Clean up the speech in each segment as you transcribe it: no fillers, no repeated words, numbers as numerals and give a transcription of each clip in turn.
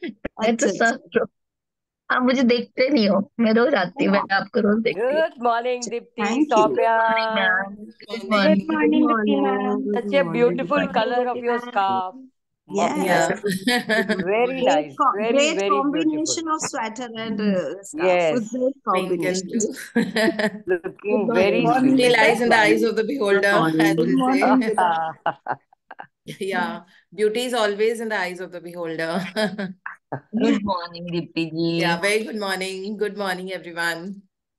मैं तो अच्छा अच्छा। सब, आप मुझे देखते नहीं हो, मैं रोज आती हूँ, मैं हाँ, आपको रोज देखती हूँ। Good morning Deepti, thank you. Good Saumya. Morning ma'am, good good morning. Good morning Deepti morning, ma'am. Good Such a morning. beautiful color of your scarf. Yes, Yeah. Yeah, very great, nice. Very, great very beautiful. combination of sweater and stuff. A Yes, great Thank combination. you. Good looking morning, very morning, Beauty sweet. Veda. lies in the eyes of the Good beholder, morning. as Good they morning, say. Veda. Yeah, beauty is always in the eyes of the beholder. Good morning Deepti ji. Yeah, very good morning. Good morning, everyone.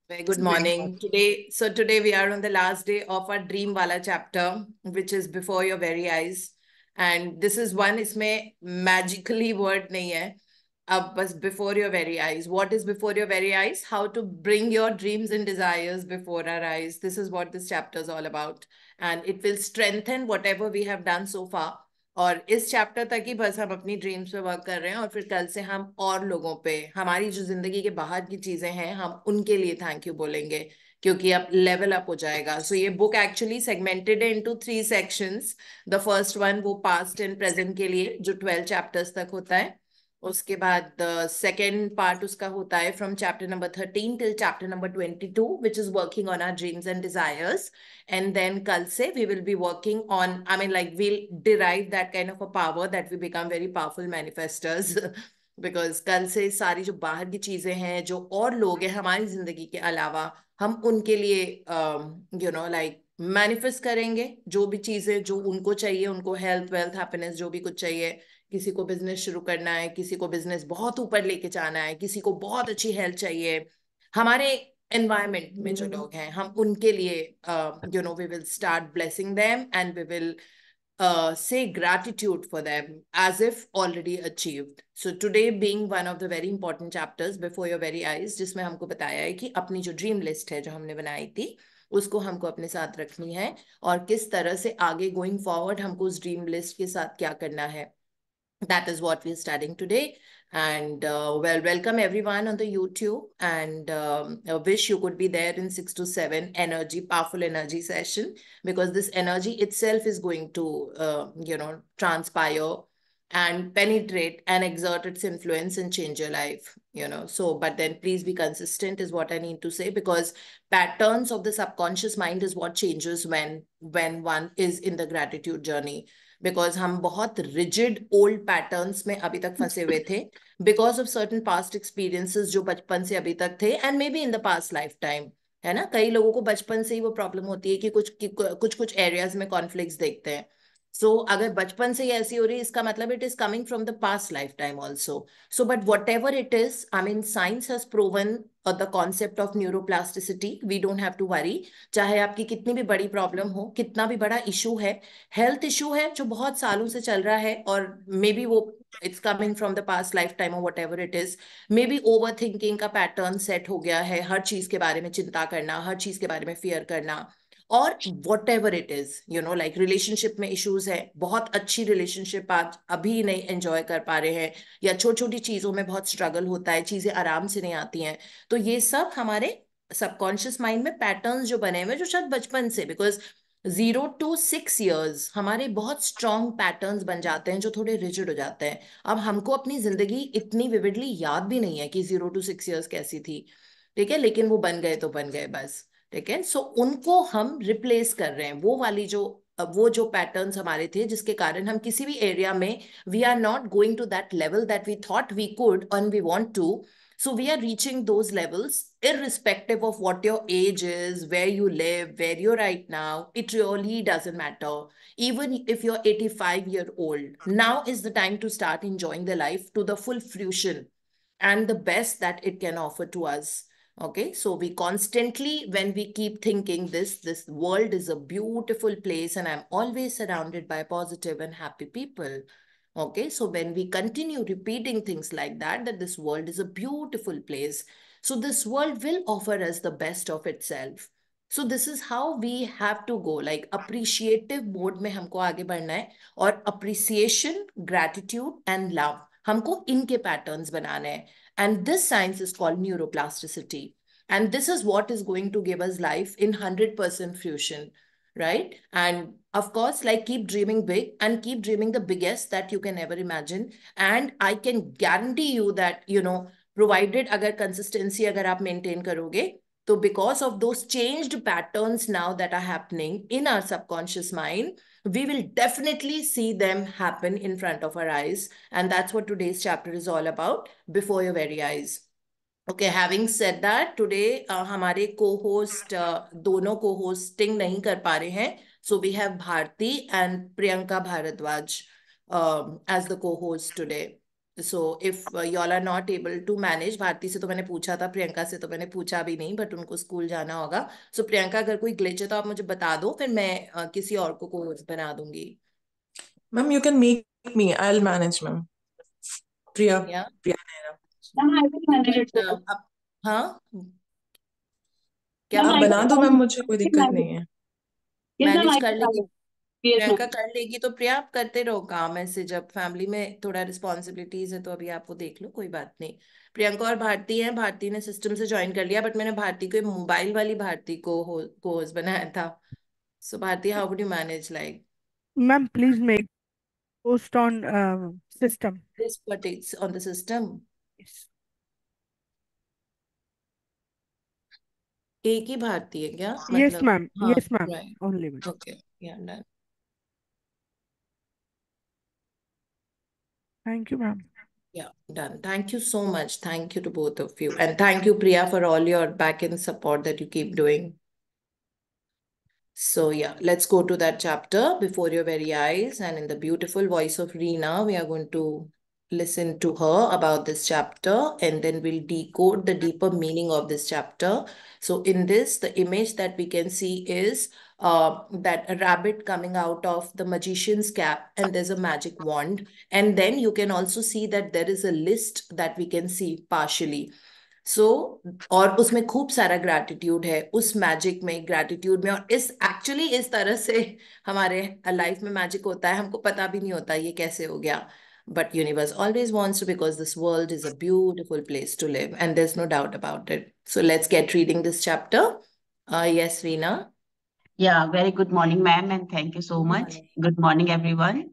Very good good morning. Morning. Today we are on the last day of our Dream Wala chapter, which is before your very eyes. And this is one, इसमें magically word नहीं है. अब बस before your very eyes. What is before your very eyes? How to bring your dreams and desires before our eyes. This is what this chapter is all about. And it will strengthen whatever we have done so far. और इस chapter तक ही बस हम अपनी dreams पे work कर रहे हैं, और फिर कल से हम और लोगों पे, हमारी जो जिंदगी के बाहर की चीजें हैं, हम उनके लिए थैंक यू बोलेंगे, क्योंकि अब लेवल अप हो जाएगा. सो ये बुक एक्चुअली सेगमेंटेड है into 3 sections. The first one वो पास्ट एंड प्रेजेंट के लिए, जो 12 चैप्टर्स तक होता है. उसके बाद द सेकेंड पार्ट उसका होता है from chapter number 13 till chapter number 22, which is working on our dreams and desires. And then kal se we will be working on, I mean, like, we'll derive that kind of a power that we become very powerful manifestors. Because कल से सारी जो बाहर की चीजें हैं, जो और लोग हैं हमारी जिंदगी के अलावा, हम उनके लिए लाइक मैनिफेस्ट करेंगे जो भी चीजें जो उनको चाहिए, उनको हेल्थ वेल्थ हैप्पीनेस जो भी कुछ चाहिए. किसी को बिजनेस शुरू करना है, किसी को बिजनेस बहुत ऊपर लेके जाना है, किसी को बहुत अच्छी हेल्थ चाहिए. हमारे एनवायरमेंट में जो लोग हैं, हम उनके लिए we will start blessing them, and we will say gratitude for them as if already achieved. So today being one of the very important chapters before your very eyes, जिसमें हमको बताया है कि अपनी जो ड्रीम लिस्ट है जो हमने बनाई थी, उसको हमको अपने साथ रखनी है, और किस तरह से आगे गोइंग फॉरवर्ड हमको उस ड्रीम लिस्ट के साथ क्या करना है. That is what we're studying today. And welcome everyone on the YouTube. And I wish you could be there in 6 to 7 energy, powerful energy session, because this energy itself is going to, transpire and penetrate and exert its influence and change your life. So, but then please be consistent is what I need to say, because patterns of the subconscious mind is what changes when one is in the gratitude journey. Because हम बहुत rigid old patterns में अभी तक फंसे हुए थे, because of certain past experiences जो बचपन से अभी तक थे, and may be in the past life time. है ना, कई लोगों को बचपन से ही वो प्रॉब्लम होती है कि कुछ एरियाज में कॉन्फ्लिक्ट्स देखते हैं. सो अगर बचपन से ही ऐसी हो रही है, इसका मतलब it is coming from the past life time also. So but whatever it is, I mean, science has proven the concept of neuroplasticity. We don't have to worry. चाहे आपकी कितनी भी बड़ी प्रॉब्लम हो, कितना भी बड़ा इशू है, हेल्थ इशू है जो बहुत सालों से चल रहा है, और मे बी वो it's coming from the past life time और whatever it is. Maybe overthinking का पैटर्न सेट हो गया है, हर चीज के बारे में चिंता करना, हर चीज के बारे में फियर करना, और whatever it is, like relationship में इश्यूज है, बहुत अच्छी रिलेशनशिप आज अभी नहीं एंजॉय कर पा रहे हैं, या छोटी छोटी चीजों में बहुत स्ट्रगल होता है, चीजें आराम से नहीं आती हैं. तो ये सब हमारे सबकॉन्शियस माइंड में पैटर्न्स जो बने हुए, जो शायद बचपन से, बिकॉज 0 to 6 years हमारे बहुत स्ट्रॉन्ग पैटर्न्स बन जाते हैं जो थोड़े रिजिड हो जाते हैं. अब हमको अपनी जिंदगी इतनी विविडली याद भी नहीं है कि 0 to 6 years कैसी थी, ठीक है, लेकिन वो बन गए तो बन गए बस. ठीक है, सो उनको हम रिप्लेस कर रहे हैं, वो जो पैटर्न्स हमारे थे, जिसके कारण हम किसी भी एरिया में we are not going to that level that we thought we could and we want to. So we are reaching those levels irrespective of what your age is, where you live, where you're right now. It really doesn't matter. Even if you're 85-year-old, now is the time to start enjoying the life to the full fruition and the best that it can offer to us. Okay, so we constantly, when we keep thinking this world is a beautiful place and I'm always surrounded by positive and happy people. Okay, so when we continue repeating things like that this world is a beautiful place, so this world will offer us the best of itself. So this is how we have to go, like appreciative mode में हमको आगे बढ़ना है, और appreciation, gratitude and love हमको इनके patterns बनाने हैं. And this science is called neuroplasticity. And this is what is going to give us life in 100% fusion. right? And of course, like, keep dreaming big and keep dreaming the biggest that you can ever imagine. And I can guarantee you that, provided agar consistency agar aap maintain karoge, so because of those changed patterns now that are happening in our subconscious mind, we will definitely see them happen in front of our eyes. And that's what today's chapter is all about, before your very eyes. Okay, having said that, today हमारे co-host दोनों co-hosting नहीं कर पा रहे हैं. So we have Bharti and Priyanka Bharadwaj as the co-host today. So if y'all are not able to manage, Bharti से तो मैंने पूछा था, प्रियंका से तो मैंने पूछा भी नहीं, बट उनको स्कूल जाना होगा. So प्रियंका, अगर कोई ग्लिच है तो आप मुझे बता दो, फिर मैं किसी और को co-host बना दूंगी. Ma'am, you can make me. I'll manage, ma'am. Priya. Yeah. Priya. Ma'am, I will manage it. हाँ, क्या आप बोल बना रहे दो हो? मैम, मुझे कोई दिक्कत नहीं है. Yes, ma'am, मैनेज I कर will लेगी manage. Yes, Priyanka, ma'am. कर लेगी तो प्रिया आप करते रहो काम. ऐसे जब फैमिली में थोड़ा रिस्पॉन्सिबिलिटीज है तो अभी आपको देख लो, कोई बात नहीं. प्रियंका और भारती हैं. भारती ने सिस्टम से ज्वाइन कर लिया, बट मैंने भारती को मोबाइल वाली भारती को होस्ट बनाया था. So Bharti, how would you manage, like Ma'am, please make post on system. This particulars on the system? Yes. एक ही भारती है क्या, Yes, मतलब? ma'am. हाँ, Yes, ma'am. Right. Only ma'am. Okay, या done. Thank you, ma'am. Yeah, done. Thank you so much. Thank you to both of you. And thank you, Priya, for all your back end support that you keep doing. So yeah, let's go to that chapter, Before Your Very Eyes. And in the beautiful voice of Reena, we are going to listen to her about this chapter, and then we'll decode the deeper meaning of this chapter. So in this, the image that we can see is that a rabbit coming out of the magician's cap, and there's a magic wand. And then you can also see that there is a list that we can see partially. सो और उसमें खूब सारा gratitude है उस magic में, gratitude में. और इस तरह से हमारे लाइफ में मैजिक होता है, हमको पता भी नहीं होता ये कैसे हो गया. But universe always wants to, because this world is a beautiful place to live, and there's no doubt about it. So let's get reading this chapter. Yes, Reena. Yeah, very good morning, ma'am, and thank you so Good much. morning. Good morning, everyone.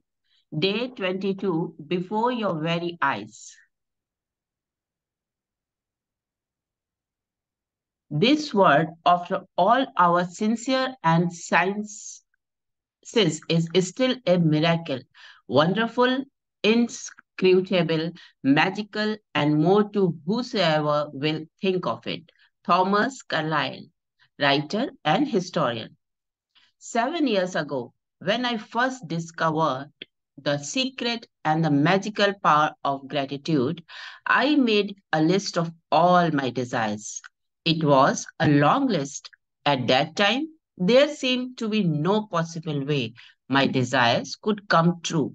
Day 22, Before Your Very Eyes. This word, after all our sincere and sciences, is still a miracle, wonderful, inscrutable, magical, and more to whosoever will think of it. Thomas Carlyle, writer and historian. 7 years ago, when I first discovered the secret and the magical power of gratitude, I made a list of all my desires. It was a long list. At that time, there seemed to be no possible way my desires could come true.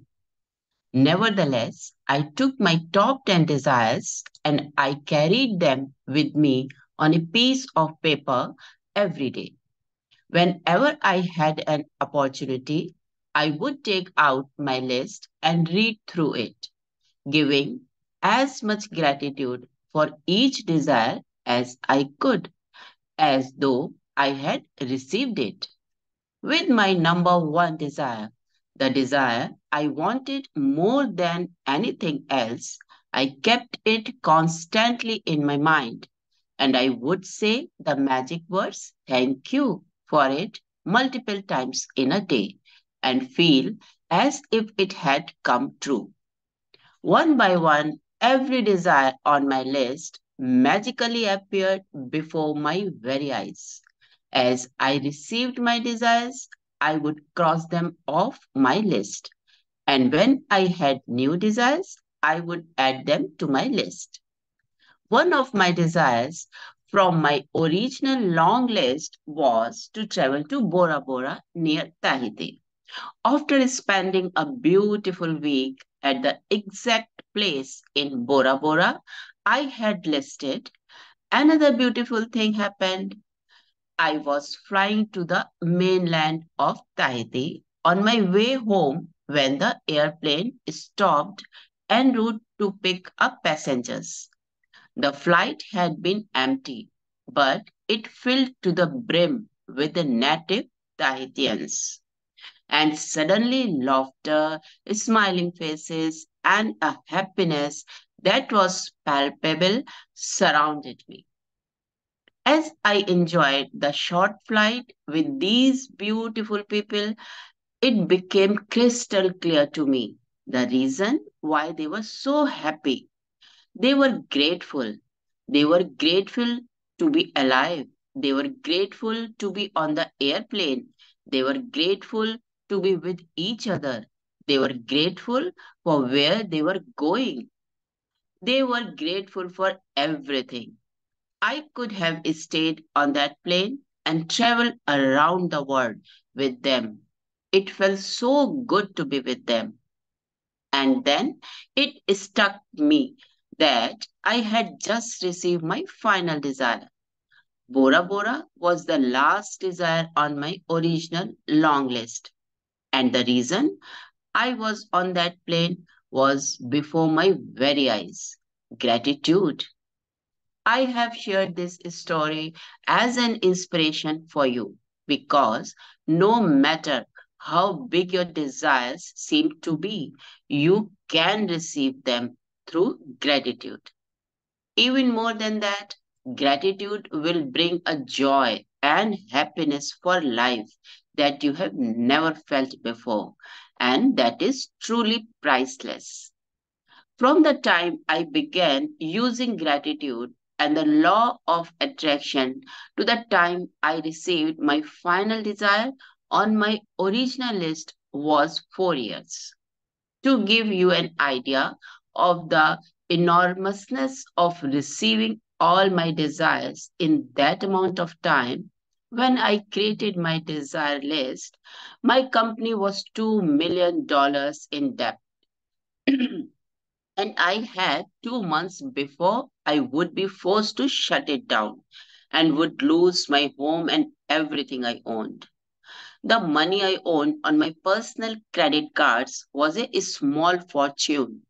Nevertheless, I took my top 10 desires and I carried them with me on a piece of paper every day. Whenever I had an opportunity, I would take out my list and read through it, giving as much gratitude for each desire as I could, as though I had received it. With my number one desire, the desire I wanted more than anything else, I kept it constantly in my mind, and I would say the magic words, thank you, for it multiple times in a day, and feel as if it had come true. One by one, every desire on my list magically appeared before my very eyes. As I received my desires, I would cross them off my list. And when I had new desires, I would add them to my list. One of my desires from my original long list was to travel to Bora Bora near Tahiti. After spending a beautiful week at the exact place in Bora Bora I had listed, another beautiful thing happened. I was flying to the mainland of Tahiti on my way home when the airplane stopped en route to pick up passengers. The flight had been empty, but it filled to the brim with the native Tahitians. And suddenly laughter, smiling faces, and a happiness that was palpable surrounded me. As I enjoyed the short flight with these beautiful people, it became crystal clear to me the reason why they were so happy. They were grateful. They were grateful to be alive. They were grateful to be on the airplane. They were grateful to be with each other. They were grateful for where they were going. They were grateful for everything. I could have stayed on that plane and traveled around the world with them. It felt so good to be with them. And then it struck me that I had just received my final desire. Bora Bora was the last desire on my original long list. And the reason I was on that plane was before my very eyes. Gratitude. I have shared this story as an inspiration for you because no matter how big your desires seem to be, you can receive them through gratitude. Even more than that, gratitude will bring a joy and happiness for life that you have never felt before, and that is truly priceless. From the time I began using gratitude and the law of attraction to the time I received my final desire on my original list was 4 years. To give you an idea of the enormousness of receiving all my desires in that amount of time, when I created my desire list, my company was $2 million in debt. And I had 2 months before I would be forced to shut it down and would lose my home and everything I owned. The money I owned on my personal credit cards was a small fortune,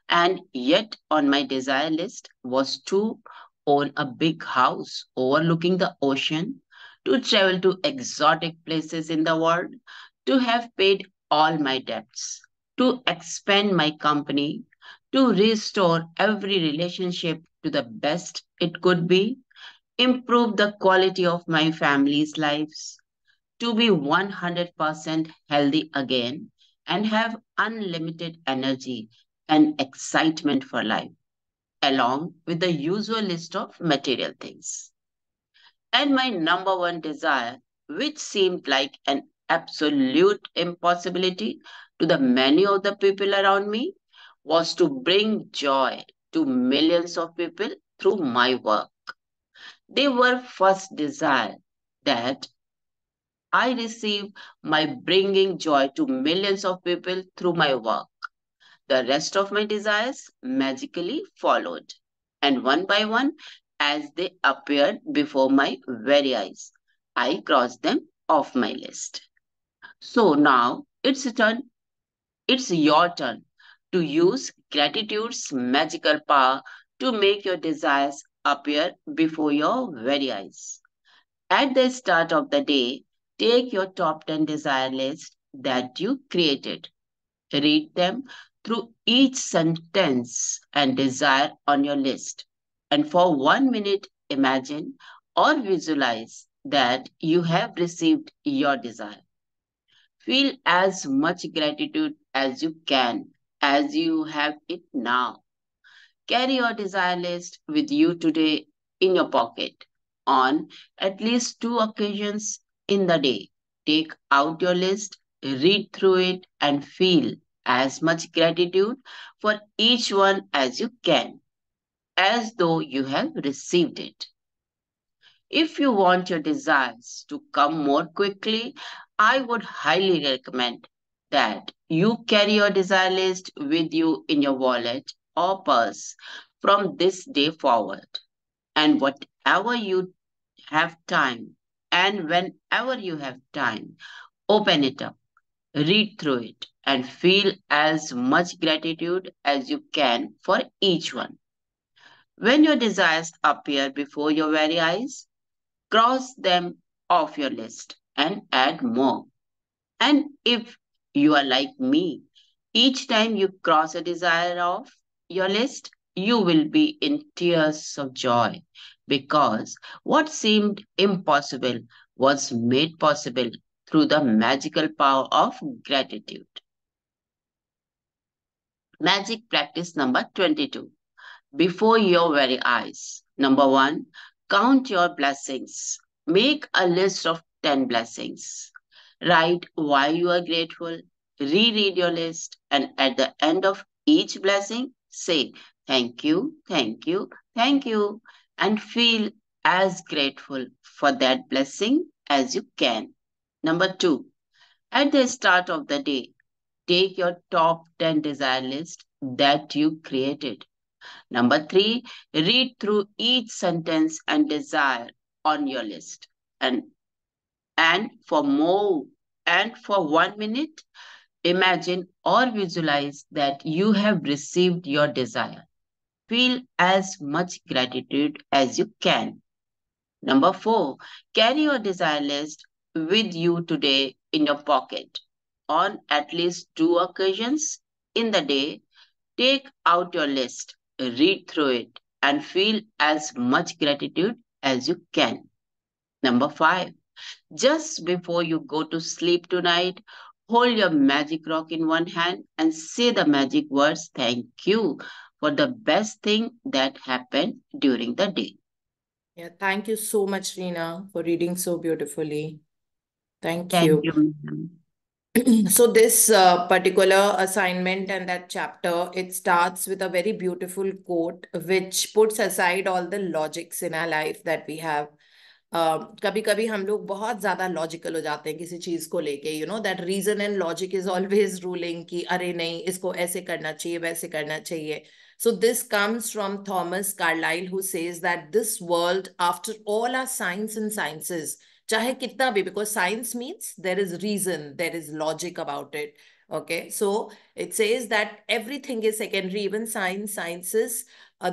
and yet on my desire list was to own a big house overlooking the ocean, to travel to exotic places in the world, to have paid all my debts, to expand my company, to restore every relationship to the best it could be, improve the quality of my family's lives, to be 100% healthy again, and have unlimited energy and excitement for life, along with the usual list of material things. And my number one desire, which seemed like an absolute impossibility to the many of the people around me, was to bring joy to millions of people through my work. They were first desire that I receive my bringing joy to millions of people through my work. The rest of my desires magically followed, and one by one, as they appeared before my very eyes, I crossed them off my list. So now it's your turn to use gratitude's magical power to make your desires appear before your very eyes. At the start of the day, take your top 10 desire list that you created. Read them through each sentence and desire on your list. And for 1 minute, imagine or visualize that you have received your desire. Feel as much gratitude as you can as you have it now. Carry your desire list with you today in your pocket on at least 2 occasions in the day. Take out your list, read through it, and feel as much gratitude for each one as you can, as though you have received it. If you want your desires to come more quickly, I would highly recommend that you carry your desire list with you in your wallet or purse from this day forward. And whatever you have time, and whenever you have time, open it up, read through it, and feel as much gratitude as you can for each one. When your desires appear before your very eyes, cross them off your list and add more. And if you are like me, each time you cross a desire off your list, you will be in tears of joy because what seemed impossible was made possible through the magical power of gratitude. Magic practice number 22. Before your very eyes. Number one, count your blessings. Make a list of 10 blessings. Write why you are grateful. Reread your list. And at the end of each blessing, say thank you, thank you, thank you. And feel as grateful for that blessing as you can. Number two, at the start of the day, take your top 10 desire list that you created. Number three, read through each sentence and desire on your list. And for more, and for 1 minute, imagine or visualize that you have received your desire. Feel as much gratitude as you can. Number four, carry your desire list with you today in your pocket. On at least 2 occasions in the day, take out your list, read through it, and feel as much gratitude as you can. Number five, just before you go to sleep tonight, hold your magic rock in one hand and say the magic words thank you for the best thing that happened during the day. Yeah, thank you so much, Reena, for reading so beautifully. Thank Thank you. you, ma'am. So this particular assignment and that chapter, it starts with a very beautiful quote, which puts aside all the logics in our life that we have. कभी कभी हम लोग बहुत ज्यादा logical हो जाते हैं किसी चीज को लेके, you know that reason and logic is always ruling कि अरे नहीं, इसको ऐसे करना चाहिए, वैसे करना चाहिए. So this comes from Thomas Carlyle, who says that this world, after all our science and sciences, चाहे कितना भी, because science means there is reason, there is logic about it. Okay, so it says that everything is secondary, even sciences.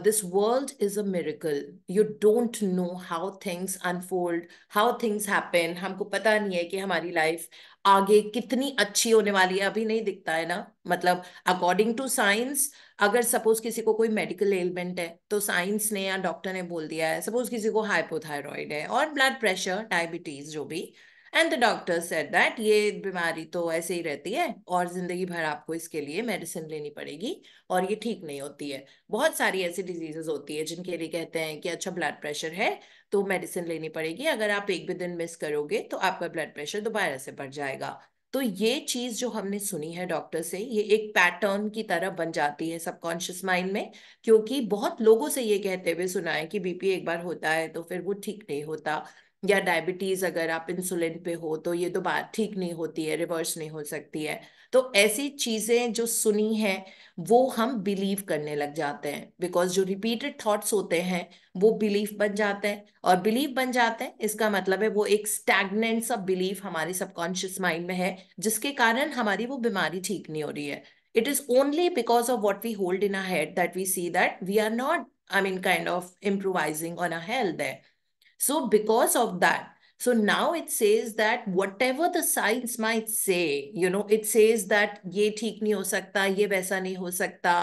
This world is a miracle. You don't know how things unfold, how things happen. हमको पता नहीं है कि हमारी life आगे कितनी अच्छी होने वाली है, अभी नहीं दिखता है ना. मतलब अकॉर्डिंग टू साइंस, अगर सपोज किसी को कोई मेडिकल एलिमेंट है तो साइंस ने या डॉक्टर ने बोल दिया है, सपोज किसी को हाइपोथायरॉइड है और ब्लड प्रेशर, डायबिटीज, जो भी, and the doctor said that ये बीमारी तो ऐसे ही रहती है और जिंदगी भर आपको इसके लिए मेडिसिन लेनी पड़ेगी और ये ठीक नहीं होती है. बहुत सारी ऐसी डिजीजेस होती है जिनके लिए कहते हैं कि अच्छा ब्लड प्रेशर है तो मेडिसिन लेनी पड़ेगी, अगर आप एक भी दिन मिस करोगे तो आपका ब्लड प्रेशर दोबारा से बढ़ जाएगा. तो ये चीज जो हमने सुनी है डॉक्टर से, ये एक पैटर्न की तरह बन जाती है सबकॉन्शियस माइंड में, क्योंकि बहुत लोगों से ये कहते हुए सुना है कि बीपी एक बार होता है तो फिर वो ठीक नहीं होता, या डायबिटीज अगर आप इंसुलिन पे हो तो ये दोबारा ठीक नहीं होती है, रिवर्स नहीं हो सकती है. तो ऐसी चीजें जो सुनी हैं वो हम बिलीव करने लग जाते हैं, बिकॉज जो रिपीटेड थॉट्स होते हैं वो बिलीफ बन जाते हैं, और बिलीफ बन जाते हैं इसका मतलब है वो एक स्टैग्नेंट सा बिलीफ हमारे सबकॉन्शियस माइंड में है, जिसके कारण हमारी वो बीमारी ठीक नहीं हो रही है. It is only because of what we hold in our head that we see that we are not, I mean, kind of improvising on our health there. So because of that, so now it says that whatever the science might say, you know, it says that ये ठीक नहीं हो सकता, ये वैसा नहीं हो सकता,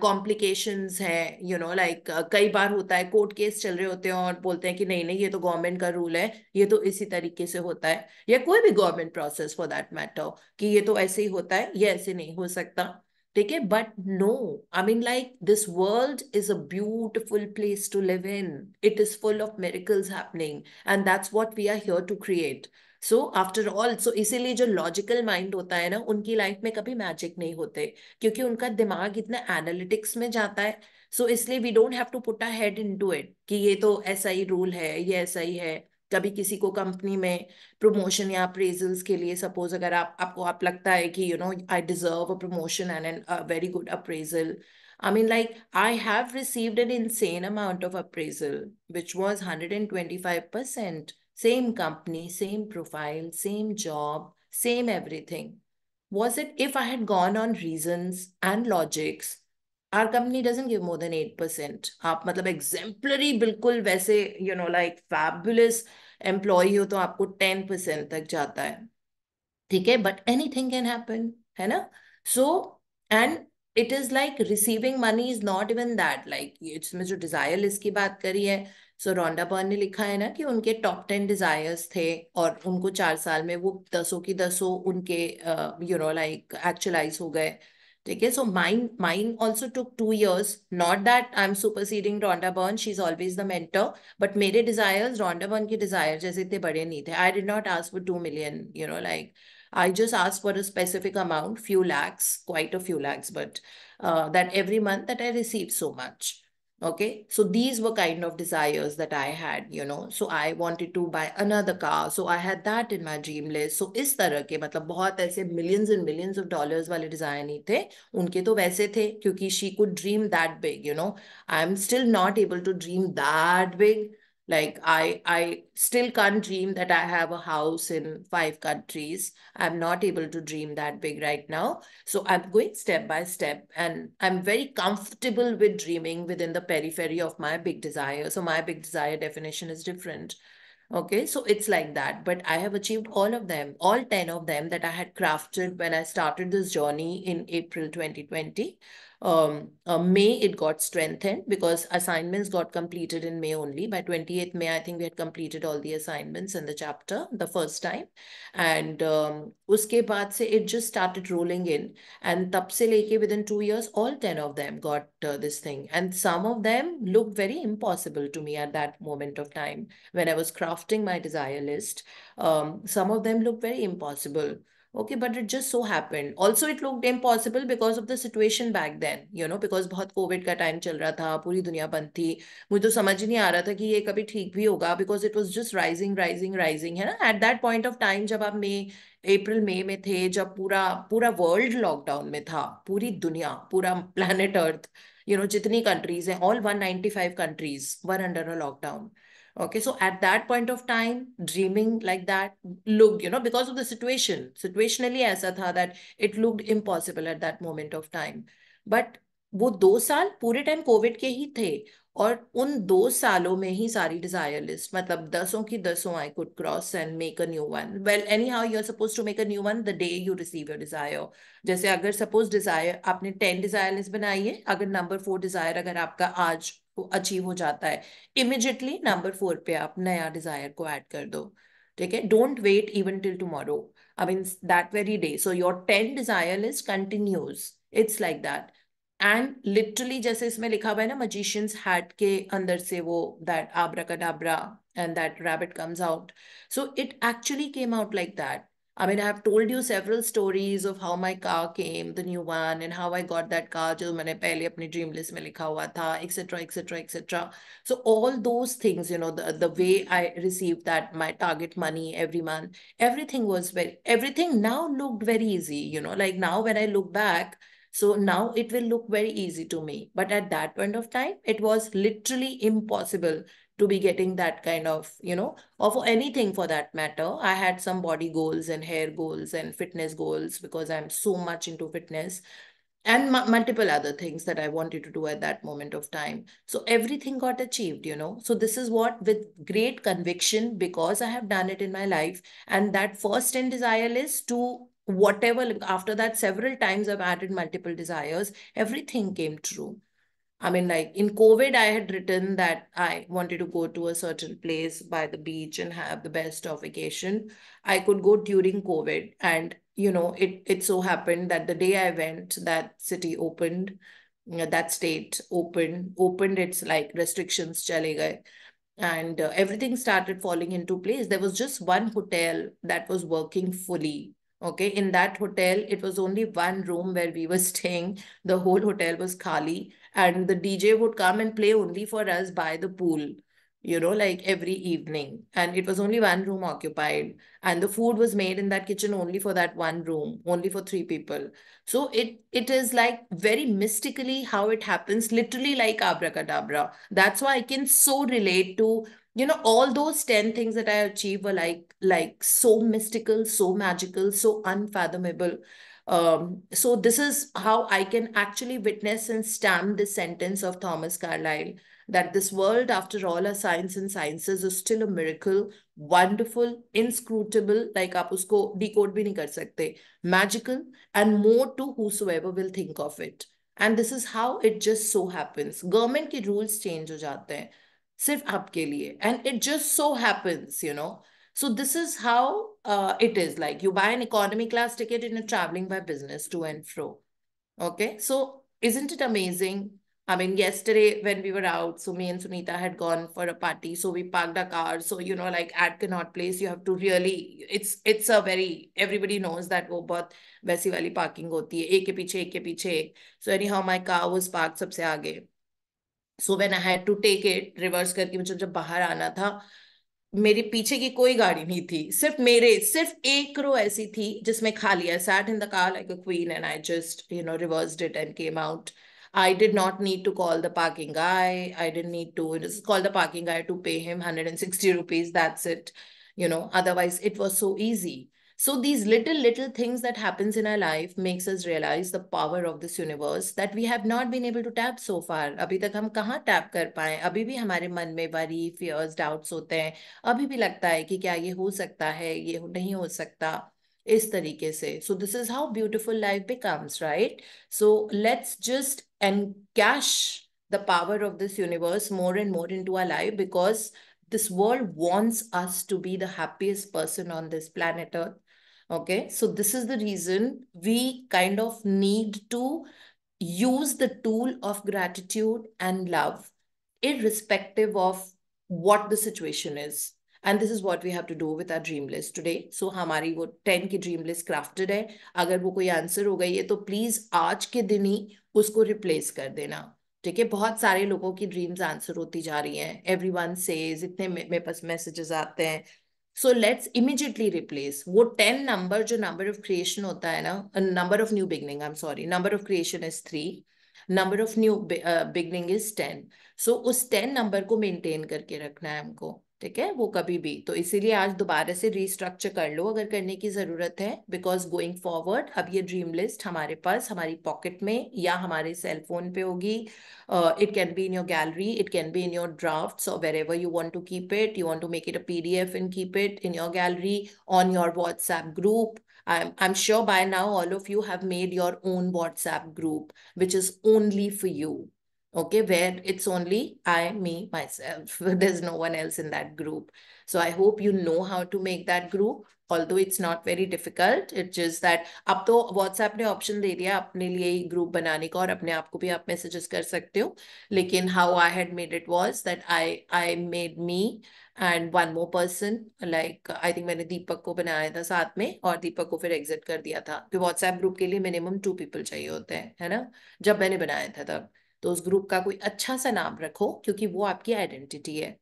कॉम्प्लिकेशंस हैं, यू नो, लाइक कई बार होता है कोर्ट केस चल रहे होते हैं और बोलते हैं कि नहीं नहीं ये तो गवर्नमेंट का रूल है, ये तो इसी तरीके से होता है, या कोई भी government process for that matter, कि ये तो ऐसे ही होता है, ये ऐसे नहीं हो सकता. ठीक है, but no, I mean, like this world is a beautiful place to live in. It is full of miracles happening and that's what we are here to create. So after all, so इसीलिए जो logical mind होता है ना, उनकी life में कभी magic नहीं होते, क्योंकि उनका दिमाग इतना एनालिटिक्स में जाता है. सो इसलिए we don't have to put a head into it कि ये तो ऐसा ही रूल है, ये ऐसा ही है. कभी किसी को कंपनी में प्रमोशन या अप्रेजल्स के लिए, सपोज अगर आप लगता है कि you know I deserve a promotion and an very good appraisal, I mean, like, I have received an insane amount of appraisal, which was 125%. Same company, same profile, same job, same everything. Was it if I had gone on reasons and logics? Our company doesn't give more than 8%. आप मतलब exemplary बिल्कुल वैसे, you know, like fabulous employee हो तो आपको 10% तक जाता है, ठीक है, बट एनीथिंग कैन हैपन, है ना? So and it is like receiving money is not even that, like इसमें जो डिजायर लिस्ट की बात करी है, सो रोंडा बर्न ने लिखा है ना कि उनके टॉप 10 डिजायर्स थे और उनको 4 साल में वो 10 की 10 उनके लाइक एक्चुअलाइज हो गए, ठीक है? So mine also took 2 years, not that I am superseding Rhonda Byrne, she is always the mentor, but मेरे डिजायर्स रोंडा बर्न के डिजायर जैसे इतने बड़े नहीं थे. I did not ask for 2 million, लाइक I just asked for a specific amount, few lakhs, quite a few lakhs, but that every month that I received so much. Okay, so these were kind of desires that I had, So I wanted to buy another car, so I had that in my dream list. So इस तरह के मतलब बहुत ऐसे millions and millions of dollars वाले desire नहीं थे, उनके तो वैसे थे क्योंकि she could dream that big, I'm still not able to dream that big. Like I still can't dream that I have a house in 5 countries. I'm not able to dream that big right now. So I'm going step by step, and I'm very comfortable with dreaming within the periphery of my big desire. So my big desire definition is different. Okay, so it's like that. But I have achieved all of them, all 10 of them that I had crafted when I started this journey in April 2020. May it got strengthened because assignments got completed in May only. By 28th May, I think we had completed all the assignments in the chapter the first time. And uske baad se it just started rolling in. And tab se leke within 2 years, all 10 of them got this thing. And some of them looked very impossible to me at that moment of time when I was crafting my desire list. Some of them looked very impossible. Okay, but it just so happened. Also, it looked impossible because of the situation back then, because बहुत Covid का time चल रहा था, पूरी दुनिया बंद थी. मुझे तो समझ ही नहीं आ रहा था कि ये कभी ठीक भी होगा, because it was just rising, rising, rising, है ना? At that point of time, जब आप अप्रैल मई में थे, जब पूरा पूरा वर्ल्ड लॉकडाउन में था, पूरी दुनिया, पूरा प्लैनेट अर्थ, जितनी कंट्रीज हैं, all 195 countries were under a lockdown. Okay, so at that point of time, dreaming like that looked, because of the situation, situationally ऐसा था that it looked impossible at that moment of time. But वो 2 साल पूरे time Covid के ही थे, और उन 2 सालों में ही सारी डिजायर लिस्ट, मतलब 10 की 10 I could cross and make a new one. Well anyhow you are suppose to make a new one the day you receive your desire. जैसे अगर सपोज डिजायर आपने 10 डिजायर लिस्ट बनाई है, अगर number 4 Dzire अगर आपका आज achieve हो जाता है, इमिजिएटली नंबर 4 पे आप नया डिजायर को ऐड कर दो, ठीक है? Don't wait even till tomorrow, I mean that very day. So your 10 desire list continues, it's like that. And literally जैसे इसमें लिखा हुआ है ना, मजिशियंस हैट के अंदर से वो that abracadabra and that rabbit comes out. So it actually came out like that. I mean, I have told you several stories of how my car came, the new one, and how I got that car जो मैंने पहले अपनी dream list में लिखा हुआ था, etc., etc., etc. So all those things, the way I received that my target money every month, everything now looked very easy, like now when I look back, so now it will look very easy to me. But at that point of time, it was literally impossible to be getting that kind of, or for anything for that matter. I had some body goals and hair goals and fitness goals because I'm so much into fitness, and multiple other things that I wanted to do at that moment of time. So everything got achieved, So this is what, with great conviction, because I have done it in my life, and that first in desire list to whatever, after that several times I've added multiple desires, everything came true. I mean, like in COVID, I had written that I wanted to go to a certain place by the beach and have the best of vacation. I could go during COVID, and it so happened that the day I went, that city opened, that state opened its like restrictions chale gaye, and everything started falling into place. There was just one hotel that was working fully. Okay, in that hotel, it was only one room where we were staying. The whole hotel was khali, and the DJ would come and play only for us by the pool, like every evening. And it was only one room occupied, and the food was made in that kitchen only for that one room, only for 3 people. So it is like very mystically how it happens, literally like abracadabra. That's why I can so relate to, all those 10 things that I achieved were like so mystical, so magical, so unfathomable. So this is how I can actually witness and stamp this sentence of Thomas Carlyle, that this world, after all our science and sciences, is still a miracle, wonderful, inscrutable, like आप उसको decode भी नहीं कर सकते, magical, and more to whosoever will think of it. And this is how it just so happens. Government के rules change हो जाते हैं सिर्फ आपके लिए, and it just so happens, you know. So this is how it is. Like you buy an economy class ticket and you're traveling by business to and fro. Okay, so isn't it amazing? I mean, yesterday when we were out, so me and Sunita had gone for a party, so we parked our car. So you know, like at Connaught Place, you have to really, it's a very, everybody knows that वो बहुत वैसी वाली parking होती है, एक के पीछे एक के पीछे एक. So anyhow, my car was parked सबसे आगे. So when I had to take it, reverse करके मुझे जब बाहर आना था, मेरे पीछे की कोई गाड़ी नहीं थी, सिर्फ एक रो ऐसी थी जिसमें खाली है. Sat in the car like a queen and I just, you know, reversed it and came out. I did not need to call the parking guy. I didn't need to just call the parking guy to pay him 160 rupees. That's it. You know, otherwise it was so easy. So these little things that happens in our life makes us realize the power of this universe that we have not been able to tap so far. अभी तक हम कहाँ tap कर पाए? अभी भी हमारे मन में worry, fears, doubts होते हैं. अभी भी लगता है कि क्या ये हो सकता है, ये नहीं हो सकता, इस तरीके से. So this is how beautiful life becomes, right? So let's just encash the power of this universe more and more into our life, because this world wants us to be the happiest person on this planet Earth. Okay, so this is the reason we kind of need to use the tool of gratitude and love, irrespective of what the situation is. And this is what we have to do with our dream list today. So हमारी वो 10 की dream list crafted है. अगर वो कोई answer हो गई है तो प्लीज आज के दिन ही उसको रिप्लेस कर देना. ठीक है, बहुत सारे लोगों की ड्रीम्स आंसर होती जा रही हैं. एवरीवन सेज, इतने मेरे पास मैसेजेस आते हैं. So let's immediately replace वो 10 number, जो number of creation होता है ना, number of new beginning, I'm sorry, number of creation is 3, number of new beginning is 10. So उस 10 number को maintain करके रखना है हमको. ठीक है, वो कभी भी. तो इसीलिए आज दोबारा से रीस्ट्रक्चर कर लो अगर करने की जरूरत है, बिकॉज गोइंग फॉरवर्ड अब ये ड्रीम लिस्ट हमारे पास, हमारी पॉकेट में या हमारे सेल फोन पे होगी. It can be in your gallery, it can be in your drafts or wherever you want to keep it. You want to make it a PDF and keep it in your gallery, on your WhatsApp group. I'm sure by now all of you have made your own WhatsApp group, which is only for you. Okay, where it's only I, me, myself. There's no one else in that group. So I hope you know how to make that group. Although it's not very difficult, it's just that अब तो WhatsApp ने option दे दिया अपने लिए ही group बनाने का, और अपने आप को भी आप मैसेजेस कर सकते हो. लेकिन how I had made it was that I made me and one more person, like I think मैंने दीपक को बनाया था साथ में, और दीपक को फिर एग्जिट कर दिया था. कि WhatsApp ग्रुप के लिए मिनिमम 2 people चाहिए होते हैं, है ना, जब मैंने बनाया था तब. तो उस ग्रुप का कोई अच्छा सा नाम रखो, क्योंकि वो आपकी आइडेंटिटी है.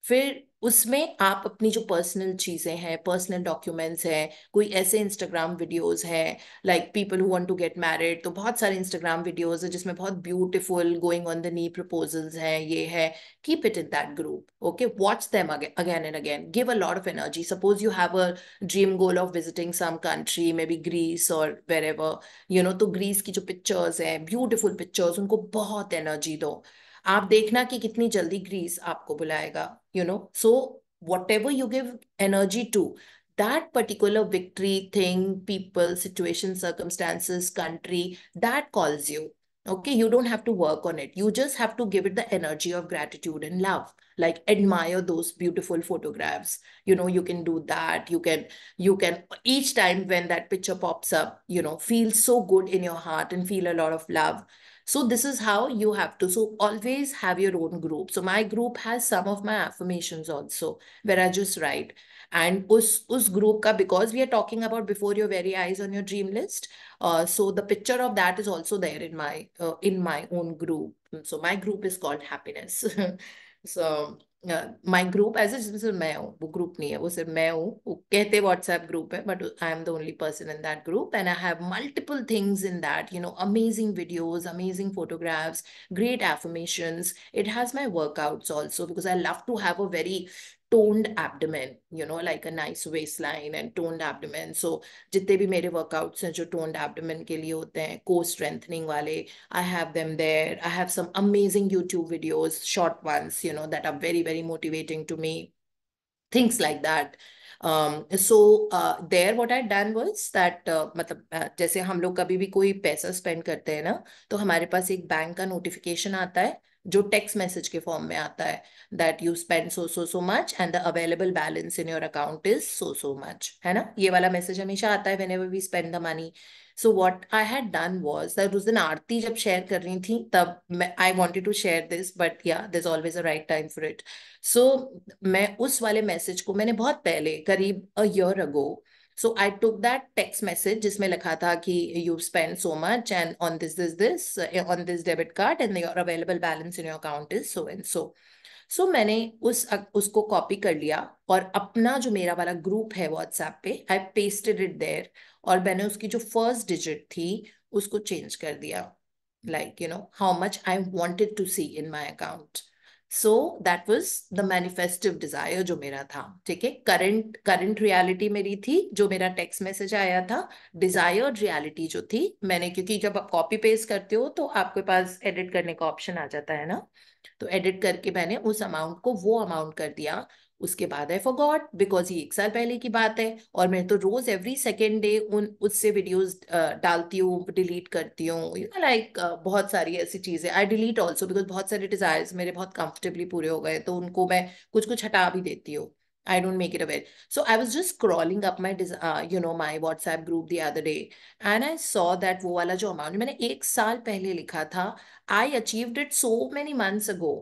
फिर उसमें आप अपनी जो पर्सनल चीजें हैं, पर्सनल डॉक्यूमेंट्स हैं, कोई ऐसे इंस्टाग्राम वीडियोस हैं, like people who want to get married, तो बहुत सारे इंस्टाग्राम वीडियोस हैं जिसमें बहुत beautiful going on the knee proposals हैं, ये है. Keep it in that group. Okay, watch them again and again. Give a lot of energy. Suppose you have a dream goal of visiting some country, maybe Greece और wherever, you know, तो Greece की जो pictures हैं, beautiful pictures, उनको बहुत energy दो. आप देखना कि कितनी जल्दी ग्रीस आपको बुलाएगा, you know. So whatever you give energy to, that particular victory thing, people, situation, circumstances, country, that calls you. Okay, you don't have to work on it. You just have to give it the energy of gratitude and love. Like admire those beautiful photographs. You know, you can do that. You can each time when that picture pops up, you know, feel so good in your heart and feel a lot of love. So this is how you have to. So always have your own group. So my group has some of my affirmations also, where I just write. And us group ka, because we are talking about before your very eyes on your dream list, so the picture of that is also there in my own group. So my group is called Happiness. So my group as सिर्फ मैं हूँ, वो group नहीं है, वो सिर्फ मैं हूँ, वो कहते व्हाट्सएप ग्रुप है but I am the only person in that group and I have multiple things in that, amazing videos, amazing photographs, great affirmations. It has my workouts also because I love to have a very toned abdomen, like a nice waistline and toned abdomen. So जितने भी मेरे workouts हैं जो toned abdomen के लिए होते हैं, core strengthening वाले, I have them there. I have some amazing YouTube videos, short ones, that are very, very motivating to me. Things like that. There what I done was that मतलब जैसे हम लोग कभी भी कोई पैसा स्पेंड करते हैं ना, तो हमारे पास एक बैंक का नोटिफिकेशन आता है जो टेक्स्ट मैसेज के फॉर्म में आता है that you spend so much and the available balance in your account is so much, है ना? ये वाला मैसेज हमेशा आता है whenever we spend the money. So what I had done was that उस दिन आरती जब शेयर कर रही थी तब I wanted to share this, but yeah, there's always a right time for it. So मैं उस वाले मैसेज को मैंने बहुत पहले करीब a year ago, so I took that text message जिसमें लिखा था कि you spend so much and on this on this debit card and your available balance in your account is so and so. So मैंने उसको copy कर लिया और अपना जो मेरा वाला ग्रुप है व्हाट्सएप पे, आई पेस्टेड इट देयर और मैंने उसकी जो फर्स्ट डिजिट थी उसको चेंज कर दिया, like how much I wanted to see in my account. So that was the manifestive desire जो मेरा था, ठीक है? करंट रियलिटी मेरी थी जो मेरा टेक्स्ट मैसेज आया था, डिजायर्ड रियलिटी जो थी मैंने, क्योंकि जब आप कॉपी पेस्ट करते हो तो आपके पास एडिट करने का ऑप्शन आ जाता है ना, तो एडिट करके मैंने उस अमाउंट को वो अमाउंट कर दिया। उसके बाद आई फॉरगॉट बिकॉज ये 1 साल पहले की बात है और मैं तो रोज एवरी सेकेंड डे उससे वीडियोस डालती हूँ, डिलीट करती हूँ, लाइक बहुत सारी ऐसी चीजें आई डिलीट ऑल्सो बिकॉज बहुत सारे डिजायर्स मेरे बहुत कंफर्टेबली पूरे हो गए तो उनको मैं कुछ कुछ हटा भी देती हूँ। I don't make it aware. So I was just scrolling up my, my WhatsApp group the other day, and I saw that वो वाला जो अमाउंट मैंने 1 साल पहले लिखा था, I achieved it so many months ago,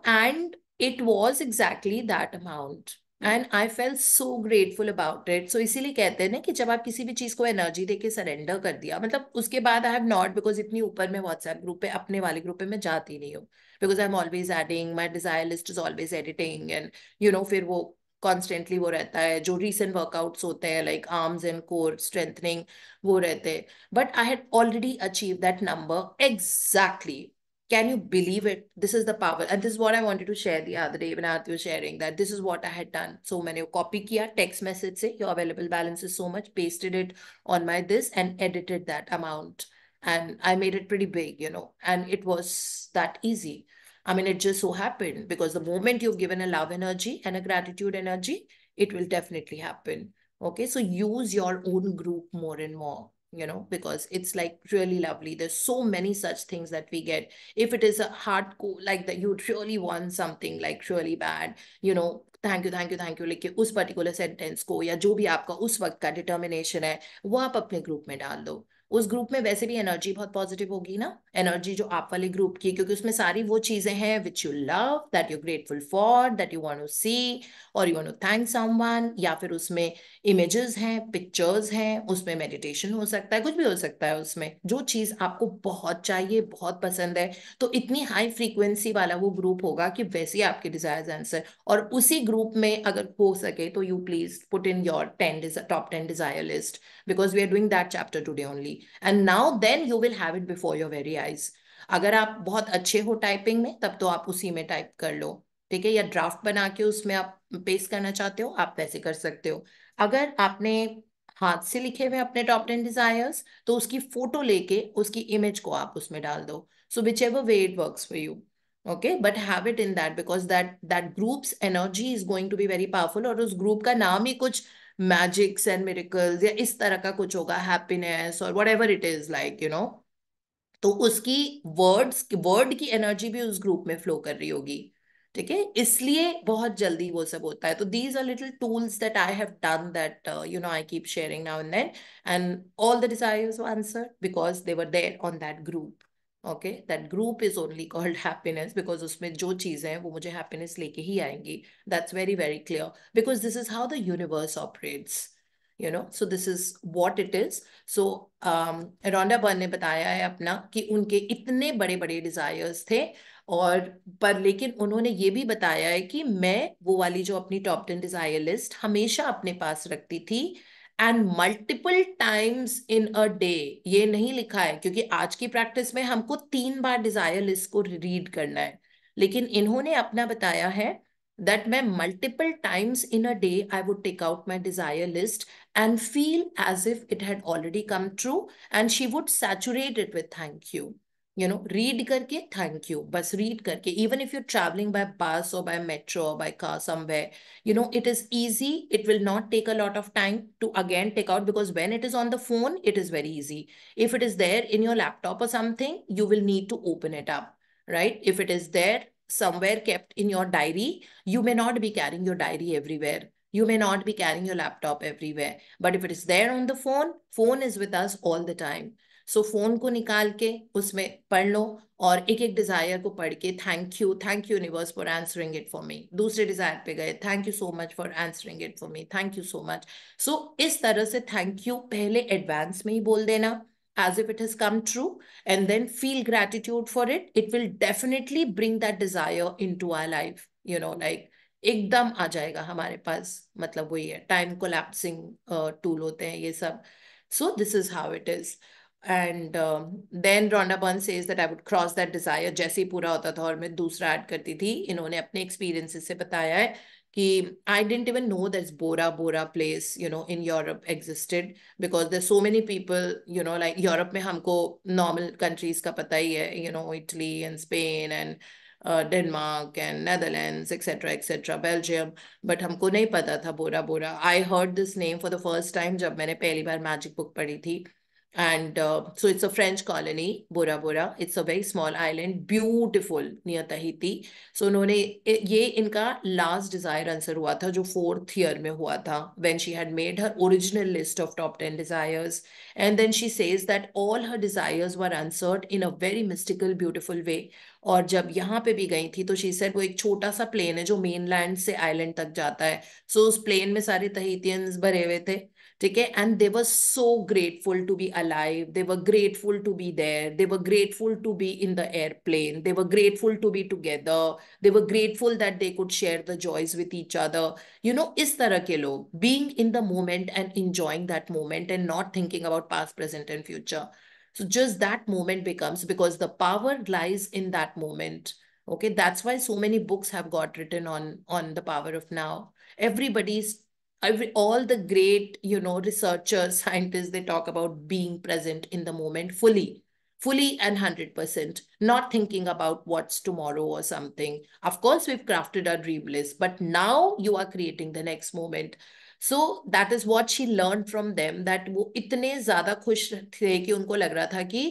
and it was exactly that amount. And I felt so grateful about it. So इसीलिए कहते हैं ना कि जब आप किसी भी चीज को एनर्जी देके सरेंडर कर दिया, मतलब उसके बाद आई हैव नॉट, बिकॉज इतनी ऊपर मैं व्हाट्सएप ग्रुप पे अपने वाले ग्रुप पे मैं जाती नहीं हूँ, because I am always adding, my desire list is always editing and फिर वो कॉन्स्टेंटली वो रहता है, जो रिसेंट वर्कआउट्स होते हैं like arms and core strengthening वो रहते हैं, but I had already achieve that number exactly. Can you believe it? This is the power. And this is what I wanted to share the other day when Aarti was sharing that this is what I had done. So मैंने copy किया text message से your available balance is so much, pasted it on my this and edited that amount. And I made it pretty big, and it was that easy. I mean, it just so happened because the moment you've given a love energy and a gratitude energy, it will definitely happen. Okay, so use your own group more and more, because it's like really lovely. There's so many such things that we get. If it is a hardcore like that, you really want something like really bad, thank you लिख के उस particular sentence को या जो भी आपका उस वक्त का डिटर्मिनेशन है वो आप अपने ग्रुप में डाल दो। उस ग्रुप में वैसे भी एनर्जी बहुत पॉजिटिव होगी ना, एनर्जी जो आप वाले ग्रुप की, क्योंकि उसमें सारी वो चीजें हैं which you love, that you grateful for, that you want to see और you want to thank someone, या फिर उसमें इमेजेस हैं, पिक्चर्स हैं, उसमें मेडिटेशन हो सकता है, कुछ भी हो सकता है उसमें, जो चीज आपको बहुत चाहिए, बहुत पसंद है, तो इतनी हाई फ्रीक्वेंसी वाला वो ग्रुप होगा कि वैसे ही आपके डिजायर्स आंसर। और उसी ग्रुप में अगर हो सके तो you please put in your top 10 desire list, because we are doing that chapter today only, and now then you will have it before your very eyes. अगर आप बहुत अच्छे हो टाइपिंग में तब तो आप उसी में टाइप कर लो, ठीक है, या ड्राफ्ट बना के उसमें आप पेस्ट करना चाहते हो आप वैसे कर सकते हो। अगर आपने हाथ से लिखे हुए अपने टॉप 10 डिजायर्स तो उसकी फोटो लेके उसकी इमेज को आप उसमें डाल दो, so whichever way it works for you, okay, but have it in that because that group's energy is going to be very powerful, और उस ग्रुप का नाम ही कुछ मैजिक्स एंड मिरेकल्स या इस तरह का कुछ होगा, हैप्पीनेस और whatever it is, like तो उसकी वर्ड की एनर्जी भी उस ग्रुप में फ्लो कर रही होगी, ठीक है, इसलिए बहुत जल्दी वो सब होता है। तो these are little tools that I have done that I keep sharing now and then, and all the desires were answered because they were there on that group. Okay, that group is only called Happiness because उसमें जो चीजें हैं वो मुझे happiness लेके ही आएंगी। That's very very clear because this is how the universe operates, so this is what it is. So Rhonda Byrne ने बताया है अपना कि उनके इतने बड़े बड़े डिजायर्स थे और पर लेकिन उन्होंने ये भी बताया है कि मैं वो वाली जो अपनी टॉप 10 डिजायर लिस्ट हमेशा अपने पास रखती थी and multiple times in a day. ये नहीं लिखा है क्योंकि आज की प्रैक्टिस में हमको 3 बार डिजायर लिस्ट को रीड करना है, लेकिन इन्होंने अपना बताया है that मैं multiple times in a day I would take out my desire list and feel as if it had already come true, and she would saturate it with thank you. Read करके thank you, बस read करके, even if you're traveling by bus or by metro or by car somewhere, it is easy. It will not take a lot of time to again take out, because when it is on the phone, it is very easy. If it is there in your laptop or something, you will need to open it up, right? If it is there somewhere kept in your diary, you may not be carrying your diary everywhere. You may not be carrying your laptop everywhere. But if it is there on the phone, phone is with us all the time. So phone को निकाल के उसमें पढ़ लो और एक एक Dzire को पढ़ के thank you universe for answering it for me. दूसरे डिजायर पे गए, thank you so much for answering it for me, thank you so much. So इस तरह से थैंक यू पहले एडवांस में ही बोल देना as if it has come true, and then feel gratitude for it. It will definitely bring that desire into our life, like एकदम आ जाएगा हमारे पास। मतलब वही है, टाइम कोलैप्सिंग टूल होते हैं ये सब। So this is how it is. And then Rhonda Byrne says that I would cross that desire जैसे ही पूरा होता था और मैं दूसरा ऐड करती थी। इन्होंने अपने एक्सपीरियंसेस से बताया है कि I didn't even know this Bora place, in Europe existed, because there's so many people, like Europe में हमको normal countries का पता ही है, Italy and Spain and Denmark and Netherlands, etc., Belgium, but हमको नहीं पता था Bora. I heard this name for the first time जब मैंने पहली बार मैजिक बुक पढ़ी थी। And so it's a French colony, Bora. It's a very small island, beautiful, near Tahiti. So उन्होंने ये इनका last desire answer हुआ था जो 4th year में हुआ था, when she had made her original list of top 10 desires. And then she says that all her desires were answered in a very mystical, beautiful way. और जब यहाँ पे भी गई थी तो she said वो एक छोटा सा प्लेन है जो मेनलैंड से आइलैंड तक जाता है। सो उस प्लेन में सारे तहीतियंस भरे हुए थे, ठीक है, and they were so grateful to be alive, they were grateful to be there, they were grateful to be in the airplane, they were grateful to be together, they were grateful that they could share the joys with each other. इस तरह के लोग, being in the moment and enjoying that moment and not thinking about past, present and future. So just that moment becomes, because the power lies in that moment. Okay, that's why so many books have got written on the power of now. Everybody's all the great, researchers, scientists, they talk about being present in the moment fully and 100%, not thinking about what's tomorrow or something. Of course, we've crafted our dream list, but now you are creating the next moment. So that is what she learned from them, that वो इतने ज्यादा खुश थे कि उनको लग रहा था कि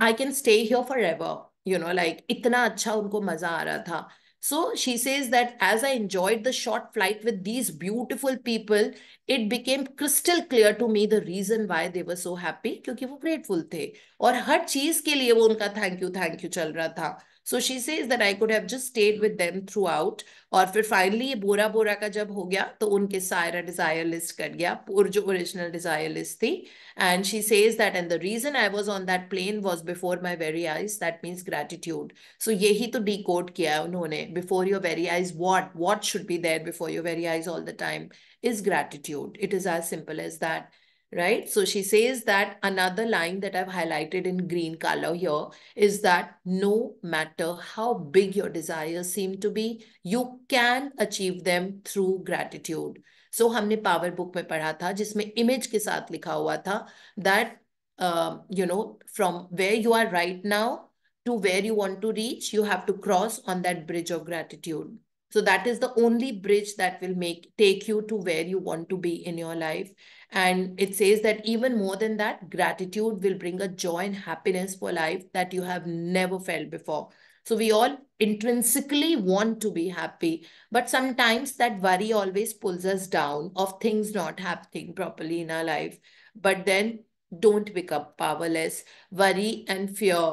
I can stay here forever, like इतना अच्छा उनको मजा आ रहा था। So she says that as I enjoyed the short flight with these beautiful people, it became crystal clear to me the reason why they were so happy, क्योंकि वो grateful थे और हर चीज के लिए वो उनका थैंक यू चल रहा था। So she says that I could have just stayed with them throughout, और फिर फाइनली ये बोरा का जब हो गया तो उनके सारा डिजायर लिस्ट कर गया, पूरी जो ओरिजिनल डिजायर लिस्ट थी। And she says that, and the reason I was on that plane was before my very eyes, that means gratitude. So यही तो decode किया है उन्होंने, before your very eyes, what should be there before your very eyes all the time is gratitude. It is as simple as that. Right? So she says that another line that I've highlighted in green color here is that no matter how big your desires seem to be, you can achieve them through gratitude. So हमने power book में पढ़ा था जिसमें image के साथ लिखा हुआ था that from where you are right now to where you want to reach, you have to cross on that bridge of gratitude. So that is the only bridge that will take you to where you want to be in your life. And it says that even more than that, gratitude will bring a joy and happiness for life that you have never felt before. So we all intrinsically want to be happy, but sometimes that worry always pulls us down of things not happening properly in our life. But then don't become powerless. Worry and fear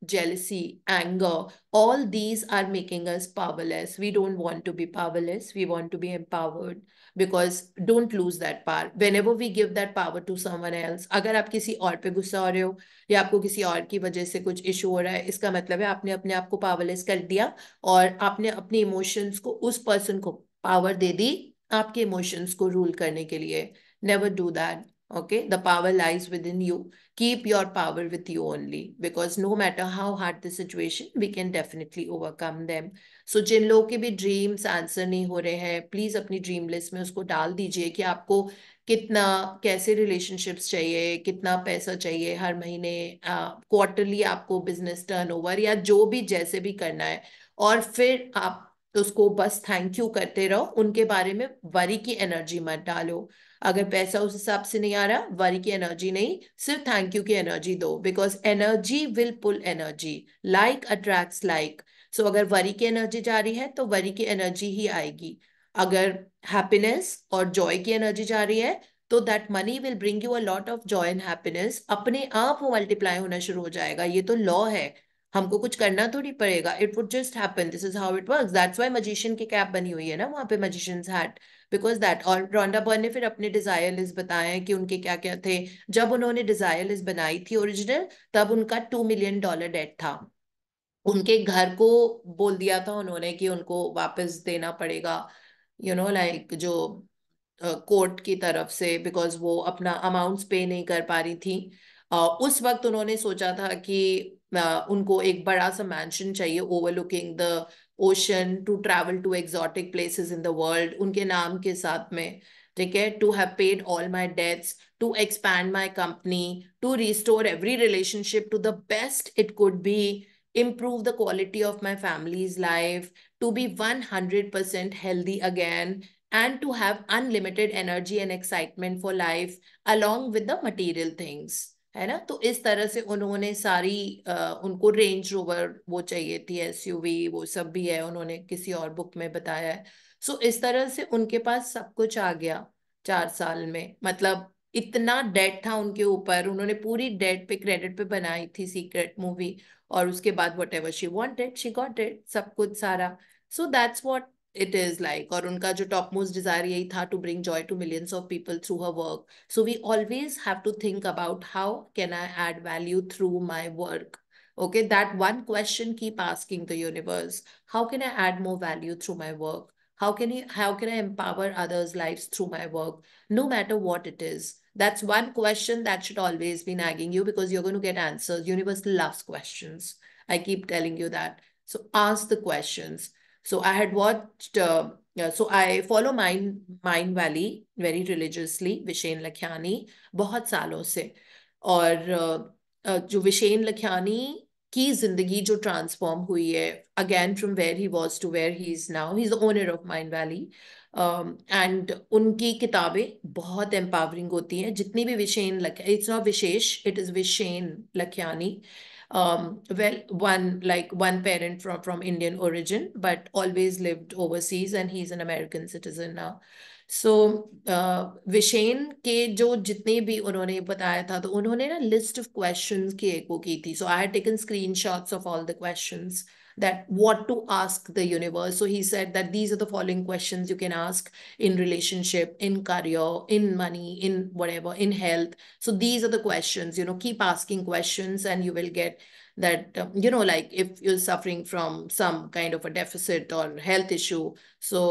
jealousy, anger, all these are making us powerless. We don't want to be powerless. We want to be empowered, because don't lose that power. Whenever we give that power to someone else, अगर आप किसी और पे गुस्सा हो रहे हो या आपको किसी और की वजह से कुछ इशू हो रहा है, इसका मतलब है आपने अपने आप को पावरलेस कर दिया और आपने अपने इमोशंस को उस पर्सन को पावर दे दी आपके इमोशंस को रूल करने के लिए. Never do that. Okay, the power lies within you. Keep your power with you only, because no matter how hard the situation, we can definitely overcome them. So जिन लोगों के भी dreams answer नहीं हो रहे हैं, प्लीज अपनी dream list में उसको डाल दीजिए कि आपको कितना, कैसे रिलेशनशिप्स चाहिए, कितना पैसा चाहिए हर महीने, क्वार्टरली आपको बिजनेस टर्नओवर या जो भी जैसे भी करना है. और फिर आप उसको बस थैंक यू करते रहो, उनके बारे में वरी की एनर्जी मत डालो. अगर पैसा उस हिसाब से नहीं आ रहा, वरी की एनर्जी नहीं, सिर्फ थैंक यू की एनर्जी दो, because energy will pull energy. Like attracts like. So अगर वरी की एनर्जी जा रही है तो वरी की एनर्जी ही आएगी. अगर हैप्पीनेस और जॉय की एनर्जी जा रही है तो that money will bring you a lot of Joy and happiness. अपने आप वो मल्टीप्लाई होना शुरू हो जाएगा. ये तो लॉ है, हमको कुछ करना थोड़ी पड़ेगा. It would just happen. This is how it works. That's why magician की कैप बनी हुई है ना वहां पे, मजिशियंस हैट, बिकॉज दैट. और रोंडा बर्न ने फिर अपने डिजायर लिस्ट बताए हैं कि उनके क्या क्या थे. जब उन्होंने डिजायर लिस्ट बनाई थी ओरिजिनल, तब उनका $2 million डेट था. उनके घर को बोल दिया था उन्होंने कि उनको वापस देना पड़ेगा, लाइक जो कोर्ट की तरफ से, बिकॉज वो अपना अमाउंट्स पे नहीं कर पा रही थी. उस वक्त उन्होंने सोचा था कि उनको एक बड़ा सा मैंशन चाहिए overlooking the ocean, to travel to exotic places in the world उनके नाम के साथ में. ठीक है, to have paid all my debts, to expand my company, to restore every relationship to the best it could be, improve the quality of my family's life, to be 100% healthy again, and to have unlimited energy and excitement for life along with the material things. है ना. तो इस तरह से उन्होंने सारी उनको range rover वो चाहिए थी, एसयूवी, वो सब भी है, उन्होंने किसी और बुक में बताया है. सो इस तरह से उनके पास सब कुछ आ गया 4 साल में. मतलब इतना डेट था उनके ऊपर, उन्होंने पूरी डेट पे क्रेडिट पे बनाई थी सीक्रेट मूवी, और उसके बाद whatever she wanted she got it, सब कुछ सारा. So that's what it is like. और उनका जो टॉप मोस्ट डिजायर यही था, to bring joy to millions of people through her work. So we always have to think about how can I add value through my work. Okay, that one question keep asking the universe, how can I add more value through my work? How can I empower others' lives through my work, no matter what it is? That's one question that should always be nagging you, because you're going to get answers. Universe loves questions. I keep telling you that. So ask the questions. So I had watched, so I follow Mind Valley very religiously, Vishen Lakhiani, बहुत सालों से. और जो विशेन लखियानी की जिंदगी जो transform हुई है, again from where he was to where he is now, he is the owner of Mindvalley. And उनकी किताबें बहुत एम्पावरिंग होती हैं. जितनी भी Vishen it's not Vishesh, it is Vishen Lakhiani. Well, one parent from Indian origin, but always lived overseas, and he's an American citizen now. So Vishen के जो जितने भी उन्होंने बताया था, तो उन्होंने ना लिस्ट ऑफ क्वेश्चंस की एक वो की थी. So I had taken screenshots of all the questions that what to ask the universe. So he said that these are the following questions you can ask in relationship, in career, in money, in whatever, in health. So these are the questions, keep asking questions, and you will get that, like if you're suffering from some kind of a deficit or health issue, so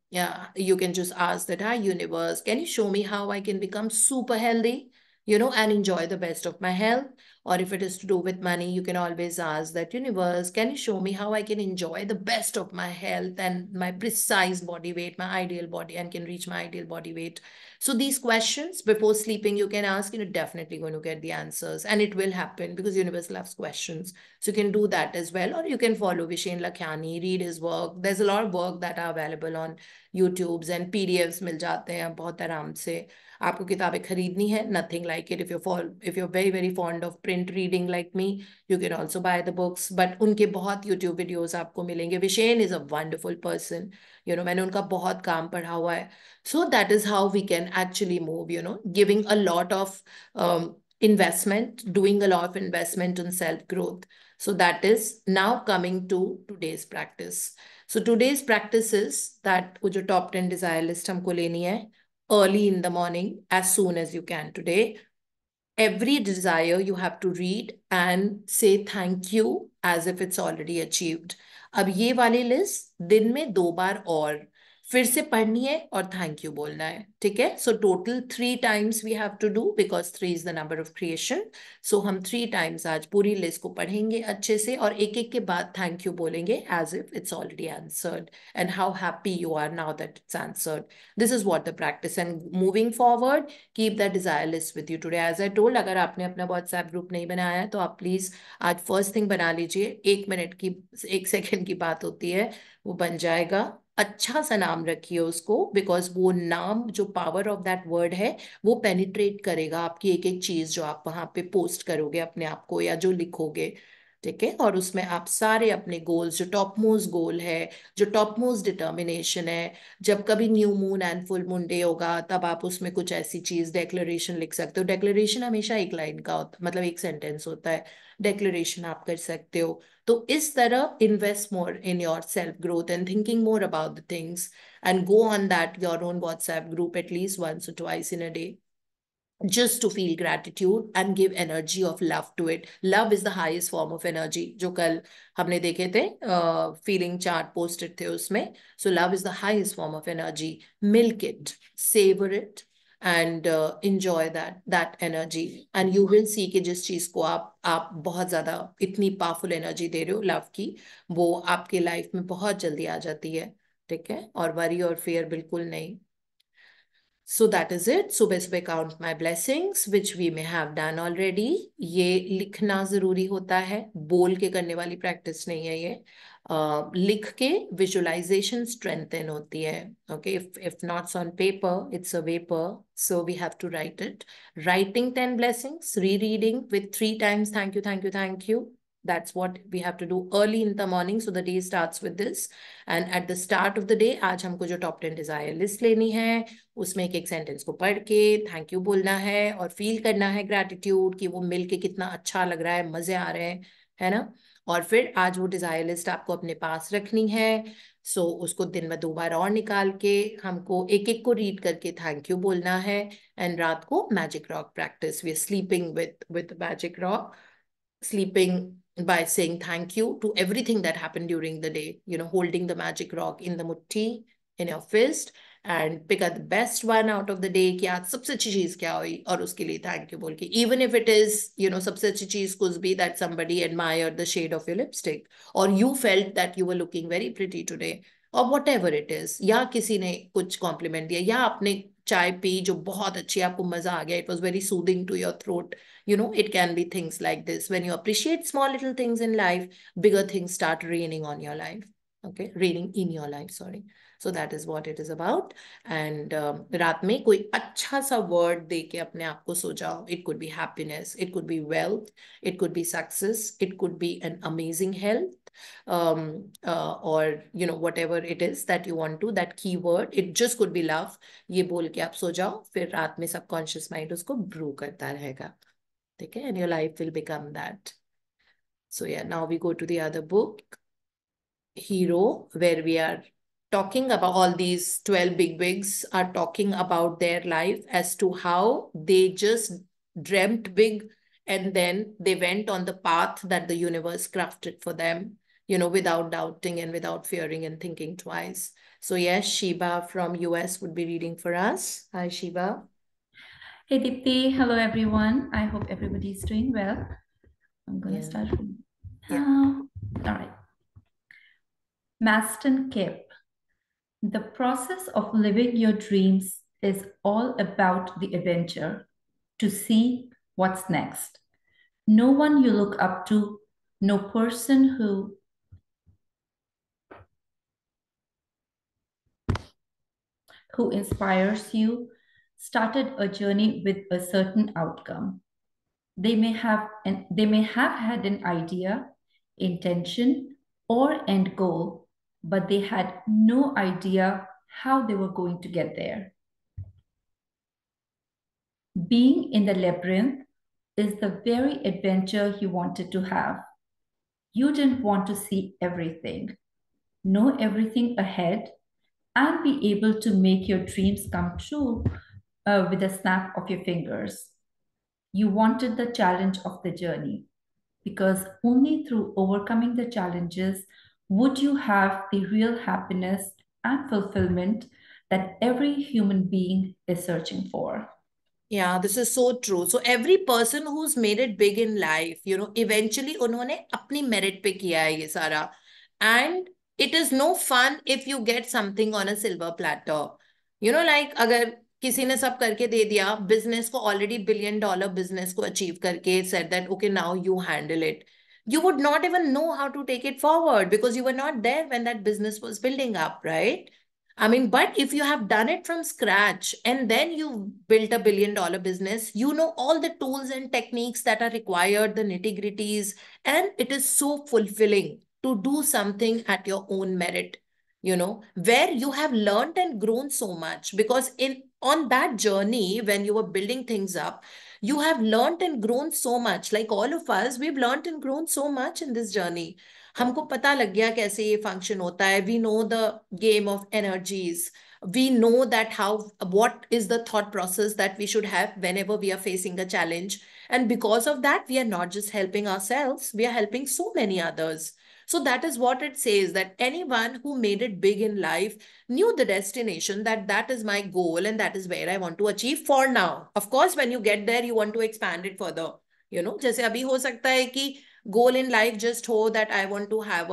yeah, you can just ask that, hi universe, can you show me how I can become super healthy, and enjoy the best of my health. Or if it is to do with money, you can always ask that, universe, can you show me how I can enjoy the best of my health and my precise body weight, my ideal body, and can reach my ideal body weight. So these questions before sleeping you can ask, you're definitely going to get the answers, and it will happen because universe loves questions. So you can do that as well. Or you can follow Vishen Lakhiani, read his work. There's a lot of work that are available on YouTubes, and PDFs मिल जाते हैं बहुत आराम से. आपको किताबें खरीदनी है, nothing like it. If you're very very fond of print reading like me, you can also buy the books. But उनके बहुत YouTube videos आपको मिलेंगे. Vishen is a wonderful person. मैंने उनका बहुत काम पढ़ा हुआ है. So that is how we can actually move, giving a lot of investment, doing a lot of investment on self-growth. So that is now coming to today's practice. So today's practice is that wo jo top 10 desire list humko leni hai early in the morning, as soon as you can today. Every desire you have to read and say thank you as if it's already achieved. अब ये वाली list दिन में 2 बार और फिर से पढ़नी है और थैंक यू बोलना है, ठीक है? So total 3 times we have to do because 3 is the number of creation. So हम 3 टाइम्स आज पूरी लिस्ट को पढ़ेंगे अच्छे से और एक एक के बाद थैंक यू बोलेंगे as if it's already answered and how happy you are now that it's answered. This is what the practice and moving forward keep that desire list with you today. As I told, अगर आपने अपना WhatsApp group नहीं बनाया है तो आप please आज first thing बना लीजिए. 1 मिनट की 1 सेकेंड की बात होती है, वो बन जाएगा. अच्छा सा नाम रखिए उसको बिकॉज वो नाम जो पावर ऑफ दैट वर्ड है वो पेनिट्रेट करेगा आपकी एक एक चीज जो आप वहां पे पोस्ट करोगे अपने आप को या जो लिखोगे, ठीक है? और उसमें आप सारे अपने गोल्स, जो टॉप मोस्ट गोल है, जो टॉप मोस्ट डिटर्मिनेशन है, जब कभी new moon and full moon day होगा तब आप उसमें कुछ ऐसी चीज डेक्लेरेशन लिख सकते हो. डेक्लेरेशन हमेशा एक लाइन का होता, मतलब एक सेंटेंस होता है. डेक्लेरेशन आप कर सकते हो. तो इस तरह invest more in your self growth and thinking more about the things and go on that your own WhatsApp group at least once or twice in a day, just to feel gratitude and give energy of love to it. Love is the highest form of energy. जो कल हमने देखे थे feeling chart posted थे उसमें. So love is the highest form of energy. Milk it, savor it, and enjoy that energy. And you will see कि जिस चीज को आप बहुत ज्यादा इतनी पावरफुल एनर्जी दे रहे हो लव की, वो आपके लाइफ में बहुत जल्दी आ जाती है, ठीक है? और वरी और फेयर बिल्कुल नहीं. So that is it. सुबह सुबह count my blessings which we may have done already. ये लिखना जरूरी होता है, बोल के करने वाली प्रैक्टिस नहीं है ये. लिख के visualization strengthen होती है. Okay, if not on paper, it's a vapor. So we have to write it. Writing 10 blessings, rereading with 3 times thank you, thank you, thank you. That's what we have to do early in the morning. So the day starts with this. And at the start of the day, आज हमको जो top 10 desire list लेनी है, उसमें एक एक sentence को पढ़ के थैंक यू बोलना है और फील करना है ग्रैटिट्यूड कि वो मिल के कितना अच्छा लग रहा है, मजे आ रहे हैं, है ना? और फिर आज वो डिजायर लिस्ट आपको अपने पास रखनी है. सो उसको दिन में 2 बार और निकाल के हमको एक एक को रीड करके थैंक यू बोलना है. एंड रात को magic rock practice. We are sleeping with magic rock, sleeping by saying thank you to everything that happened during the day, holding the magic rock in the mutti, in your fist, and pick out the best one out of the day कि आज सबसे अच्छी चीज क्या हुई और उसके लिए thank you बोल के. Even if it is, सबसे अच्छी चीज could be that somebody admired the shade of your lipstick or you felt that you were looking very pretty today or whatever it is, या किसी ने कुछ compliment दिया या आपने चाय पी जो बहुत अच्छी, आपको मजा आ गया, it was very soothing to your throat. It can be things like this. When you appreciate small little things in life, bigger things start raining on your life. Okay, raining in your life, sorry. So that is what it is about. And रात में कोई अच्छा सा word दे के अपने आप को सो जाओ. It could be happiness, it could be wealth, it could be success, it could be an amazing health, or whatever it is that you want to, that keyword. It just could be love. ये बोल के आप सो जाओ, फिर रात में subconscious mind उसको brew करता रहेगा. Okay, and your life will become that. So yeah, now we go to the other book, Hero, where we are talking about all these 12 bigwigs are talking about their life as to how they just dreamt big and then they went on the path that the universe crafted for them, without doubting and without fearing and thinking twice. So yes, Shiba from US would be reading for us. Hi, Shiba. Hey Deepti, hello everyone. I hope everybody's doing well. I'm gonna start from now. All right. Maston Kip. The process of living your dreams is all about the adventure, to see what's next. No one you look up to, no person who inspires you started a journey with a certain outcome. They may have had an idea, intention, or end goal, but they had no idea how they were going to get there. Being in the labyrinth is the very adventure you wanted to have. You didn't want to see everything, know everything ahead, and be able to make your dreams come true with a snap of your fingers. You wanted the challenge of the journey because only through overcoming the challenges would you have the real happiness and fulfillment that every human being is searching for. Yeah, this is so true. So every person who's made it big in life, eventually उन्होंने अपनी merit पे किया है ये सारा. And it is no fun if you get something on a silver platter. Like अगर किसी ने सब करके दे दिया, business को already $1 billion business को achieve करके said that, okay, now you handle it. You would not even know how to take it forward because you were not there when that business was building up, right? I mean, but if you have done it from scratch and then you built $1 billion business, you know all the tools and techniques that are required, the nitty-gritties, and it is so fulfilling to do something at your own merit, where you have learned and grown so much because on that journey, when you were building things up, you have learned and grown so much. Like all of us, we've learned and grown so much in this journey. हमको पता लग गया कैसे ये function होता है. We know the game of energies. We know that what is the thought process that we should have whenever we are facing a challenge. And because of that, we are not just helping ourselves, we are helping so many others. So that is what it says, that anyone who made it big in life knew the destination, that is my goal and that is where I want to achieve for now. Of course, when you get there, you want to expand it further. जैसे अभी हो सकता है कि goal in life just hold that I want to have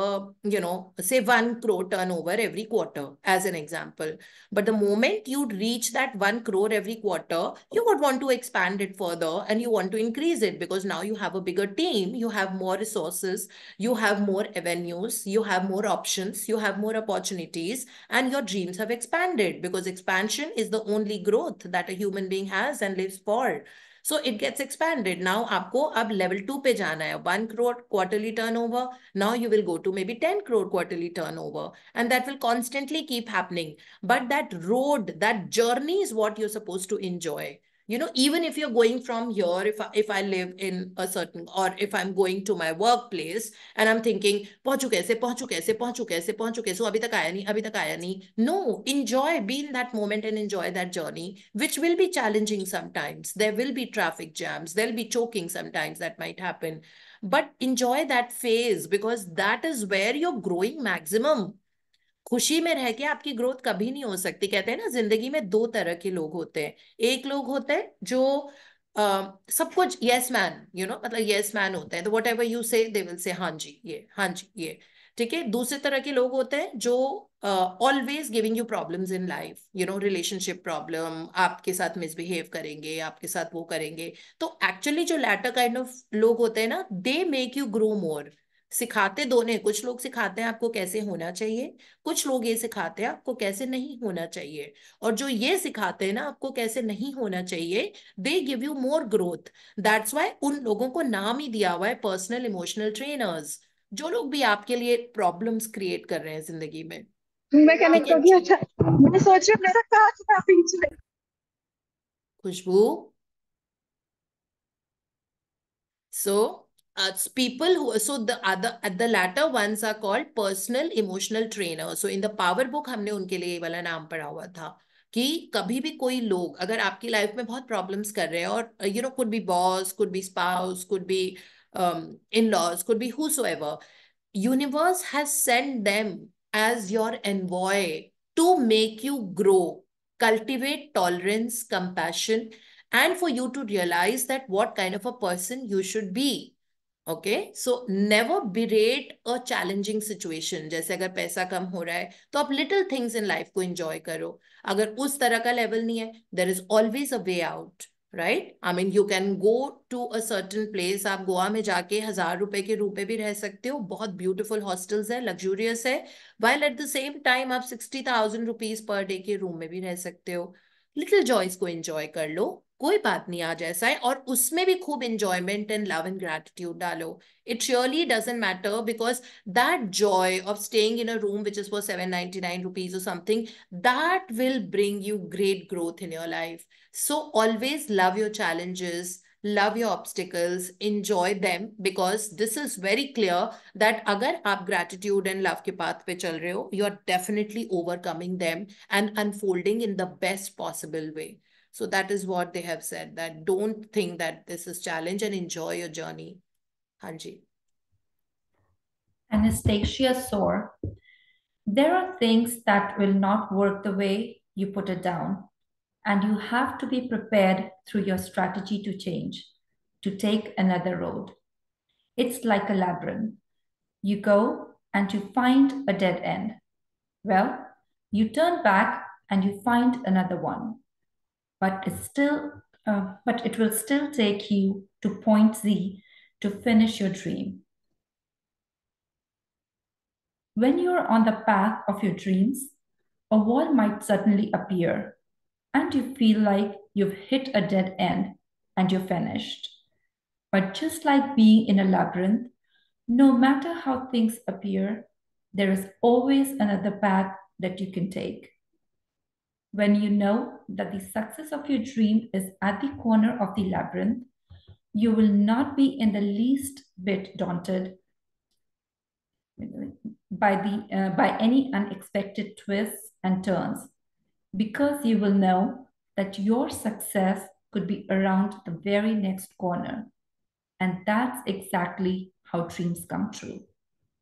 say 1 crore turnover every quarter, as an example. But the moment you reach that 1 crore every quarter, you would want to expand it further and you want to increase it because now you have a bigger team, you have more resources, you have more avenues, you have more options, you have more opportunities, and your dreams have expanded because expansion is the only growth that a human being has and lives for. So it gets expanded. Now आपको अब level 2 पे जाना है. 1 crore quarterly turnover. Now you will go to maybe 10 crore quarterly turnover. And that will constantly keep happening. But that road, that journey is what you're supposed to enjoy. Even if you're going from here, if I live in a certain, or if I'm going to my workplace and I'm thinking, पहुंचू कैसे, पहुंचू कैसे, पहुंचू कैसे, पहुंचू कैसे, अभी तक आया नहीं, अभी तक आया नहीं. No, enjoy, be in that moment and enjoy that journey, which will be challenging sometimes. There will be traffic jams, there'll be choking sometimes that might happen. But enjoy that phase because that is where you're growing maximum. खुशी में रह के आपकी growth कभी नहीं हो सकती. कहते हैं ना, जिंदगी में 2 तरह के लोग होते हैं. एक लोग होते हैं जो सब कुछ यस मैन, मतलब यस मैन होते हैं. तो वट एवर यू से दे विल से हाँ जी ये, हाँ जी ये. ठीक है. दूसरे तरह के लोग होते हैं जो always giving you problems in life, relationship problem, आपके साथ मिसबिहेव करेंगे, आपके साथ वो करेंगे. तो एक्चुअली जो लैटर काइंड ऑफ लोग होते हैं ना, they make you grow more. सिखाते दोनों, कुछ लोग सिखाते हैं आपको कैसे होना चाहिए, कुछ लोग ये सिखाते हैं आपको कैसे नहीं होना चाहिए. और जो ये सिखाते हैं ना आपको कैसे नहीं होना चाहिए, they give you more growth. That's why उन लोगों को नाम ही दिया हुआ है पर्सनल इमोशनल ट्रेनर्स. जो लोग भी आपके लिए प्रॉब्लम्स क्रिएट कर रहे हैं जिंदगी में. मैं कनेक्ट हो गया था. मैं सोच रही हूँ मेरा कहाँ था पीछे. खुशबू. So people who, so the latter ones are called personal emotional trainer. So in the power book हमने उनके लिए ये वाला नाम पढ़ा हुआ था कि कभी भी कोई लोग अगर आपकी लाइफ में बहुत प्रॉब्लम्स कर रहे हैं, और could be boss, could be spouse, could be in-laws, could be whosoever, universe has sent them as your envoy to make you grow, cultivate tolerance, compassion, and for you to realize that what kind of a person you should be. Okay, so never berate a challenging situation. जैसे अगर पैसा कम हो रहा है तो आप little things in life को enjoy करो. अगर उस तरह का level नहीं है, there is always a way out, right? I mean, you can go to a certain place. आप गोवा में जाके 1000 रुपए के रूम में भी रह सकते हो. बहुत beautiful hostels है, luxurious है. While at the same time आप 60,000 rupees per day के रूम में भी रह सकते हो. Little joys को enjoy कर लो. कोई बात नहीं आज ऐसा है, और उसमें भी खूब enjoyment and love and gratitude डालो. It surely doesn't matter because that joy of staying in a room which is for 799 rupees or something, that will bring you great growth in your life. So always love your challenges, love your obstacles, enjoy them, because this is very clear that अगर आप gratitude and love के path पे चल रहे हो, you're definitely overcoming them and unfolding in the best possible way. So that is what they have said, that don't think that this is challenge and enjoy your journey. Hanji. Anastasia Soar. There are things that will not work the way you put it down, and you have to be prepared through your strategy to change, to take another road. It's like a labyrinth. You go and you find a dead end. Well, you turn back and you find another one, but but it will still take you to point Z to finish your dream. When you are on the path of your dreams, a wall might suddenly appear, and you feel like you've hit a dead end and you're finished. But just like being in a labyrinth, no matter how things appear, there is always another path that you can take. When you know that the success of your dream is at the corner of the labyrinth, you will not be in the least bit daunted by any unexpected twists and turns, because you will know that your success could be around the very next corner. And that's exactly how dreams come true.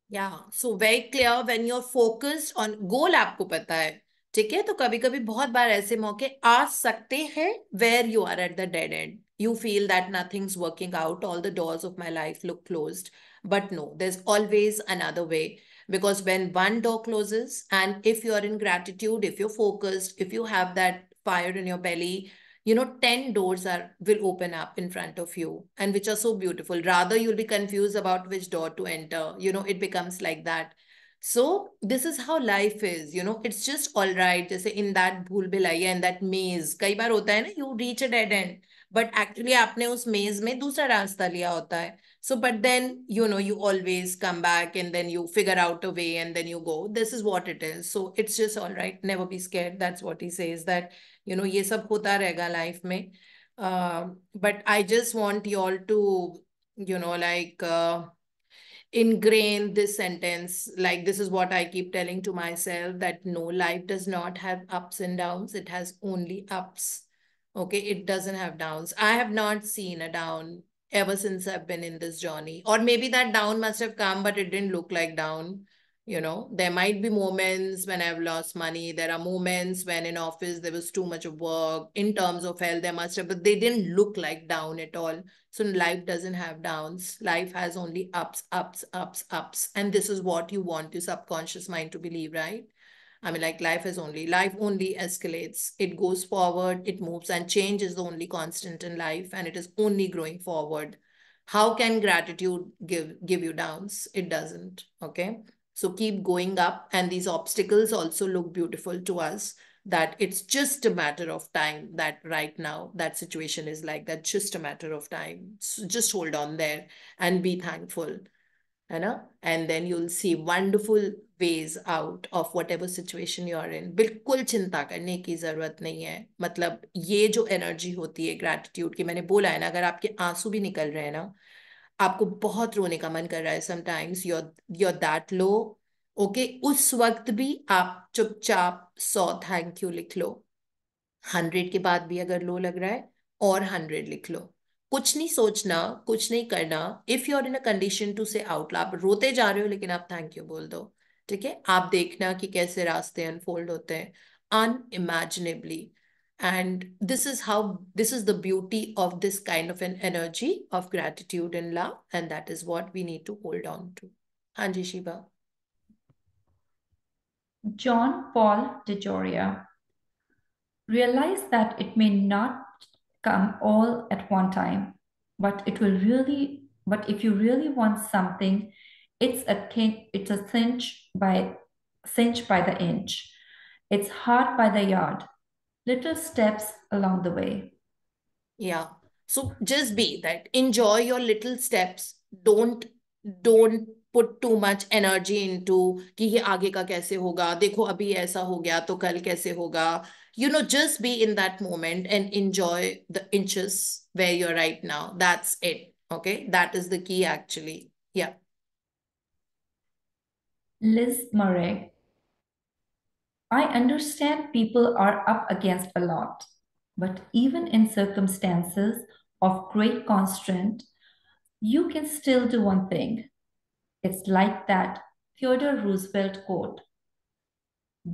Yeah, so very clear when you're focused on goal आपको पता है, ठीक है? तो कभी कभी बहुत बार ऐसे मौके आ सकते हैं where you are at the dead end. You feel that nothing's working out, all the doors of my life look closed. But no, there's always another way. Because when one door closes, and if you're in gratitude, if you're focused, if you have that fire in your belly, 10 doors will open up in front of you, and which are so beautiful. Rather, you'll be confused about which door to enter. It becomes like that. So this is how life is. It's just all right. Just in that bhool bhulaiya, in that maze, कई बार होता है ना, you reach a dead end, but actually आपने उस maze में दूसरा रास्ता लिया होता है. So, but then, you always come back and then you figure out a way and then you go. This is what it is. So it's just all right. Never be scared. That's what he says, that ये सब होता रहेगा life में. But I just want you all to like ingrain this sentence, like this is what I keep telling to myself, that no, life does not have ups and downs, it has only ups. Okay, it doesn't have downs. I have not seen a down ever since I've been in this journey. Or maybe that down must have come, but it didn't look like down. There might be moments when I've lost money. There are moments when in office there was too much of work. In terms of health, there must have, but they didn't look like down at all. So life doesn't have downs. Life has only ups, ups, ups, ups. And this is what you want your subconscious mind to believe, right? I mean, like life only escalates. It goes forward, it moves, and change is the only constant in life, and it is only growing forward. How can gratitude give you downs? It doesn't. Okay. So keep going up, and these obstacles also look beautiful to us, that it's just a matter of time, that right now that situation is like that, just a matter of time. So just hold on there and be thankful. And then you'll see wonderful ways out of whatever situation you're in. बिल्कुल चिंता करने की जरूरत नहीं है. मतलब ये जो एनर्जी होती है ग्रैटिट्यूड की, मैंने बोला है ना, अगर आपके आंसू भी निकल रहे हैं ना, आपको बहुत रोने का मन कर रहा है, sometimes you're that low, okay, उस वक्त भी आप चुपचाप 100 थैंक यू लिख लो. 100 के बाद भी अगर लो लग रहा है, और 100 लिख लो. कुछ नहीं सोचना, कुछ नहीं करना. If you are in a condition to say out, आप रोते जा रहे हो लेकिन आप थैंक यू बोल दो. ठीक है, आप देखना कि कैसे रास्ते अनफोल्ड होते हैं unimaginably. And this is the beauty of this kind of an energy of gratitude and love, and that is what we need to hold on to. Hanji Shiba. John Paul DeJoria. Realize that it may not come all at one time, but if you really want something, it's a cinch by the inch. It's hard by the yard. Little steps along the way. Yeah. So just be that. Enjoy your little steps. Don't put too much energy into कि ये आगे का कैसे होगा, देखो अभी ऐसा हो गया तो कल कैसे होगा. Just be in that moment and enjoy the inches where you're right now. That's it. Okay. That is the key, actually. Yeah. Liz Murray. I understand people are up against a lot, but even in circumstances of great constraint, you can still do one thing. It's like that Theodore Roosevelt quote: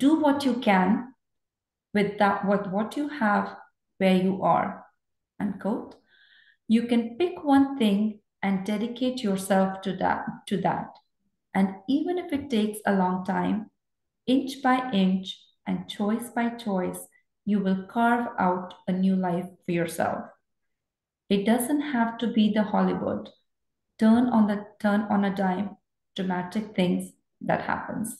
do what you can with what you have where you are. Unquote. You can pick one thing and dedicate yourself to that. And even if it takes a long time, inch by inch and choice by choice, you will carve out a new life for yourself. It doesn't have to be the Hollywood turn on a dime dramatic things that happens.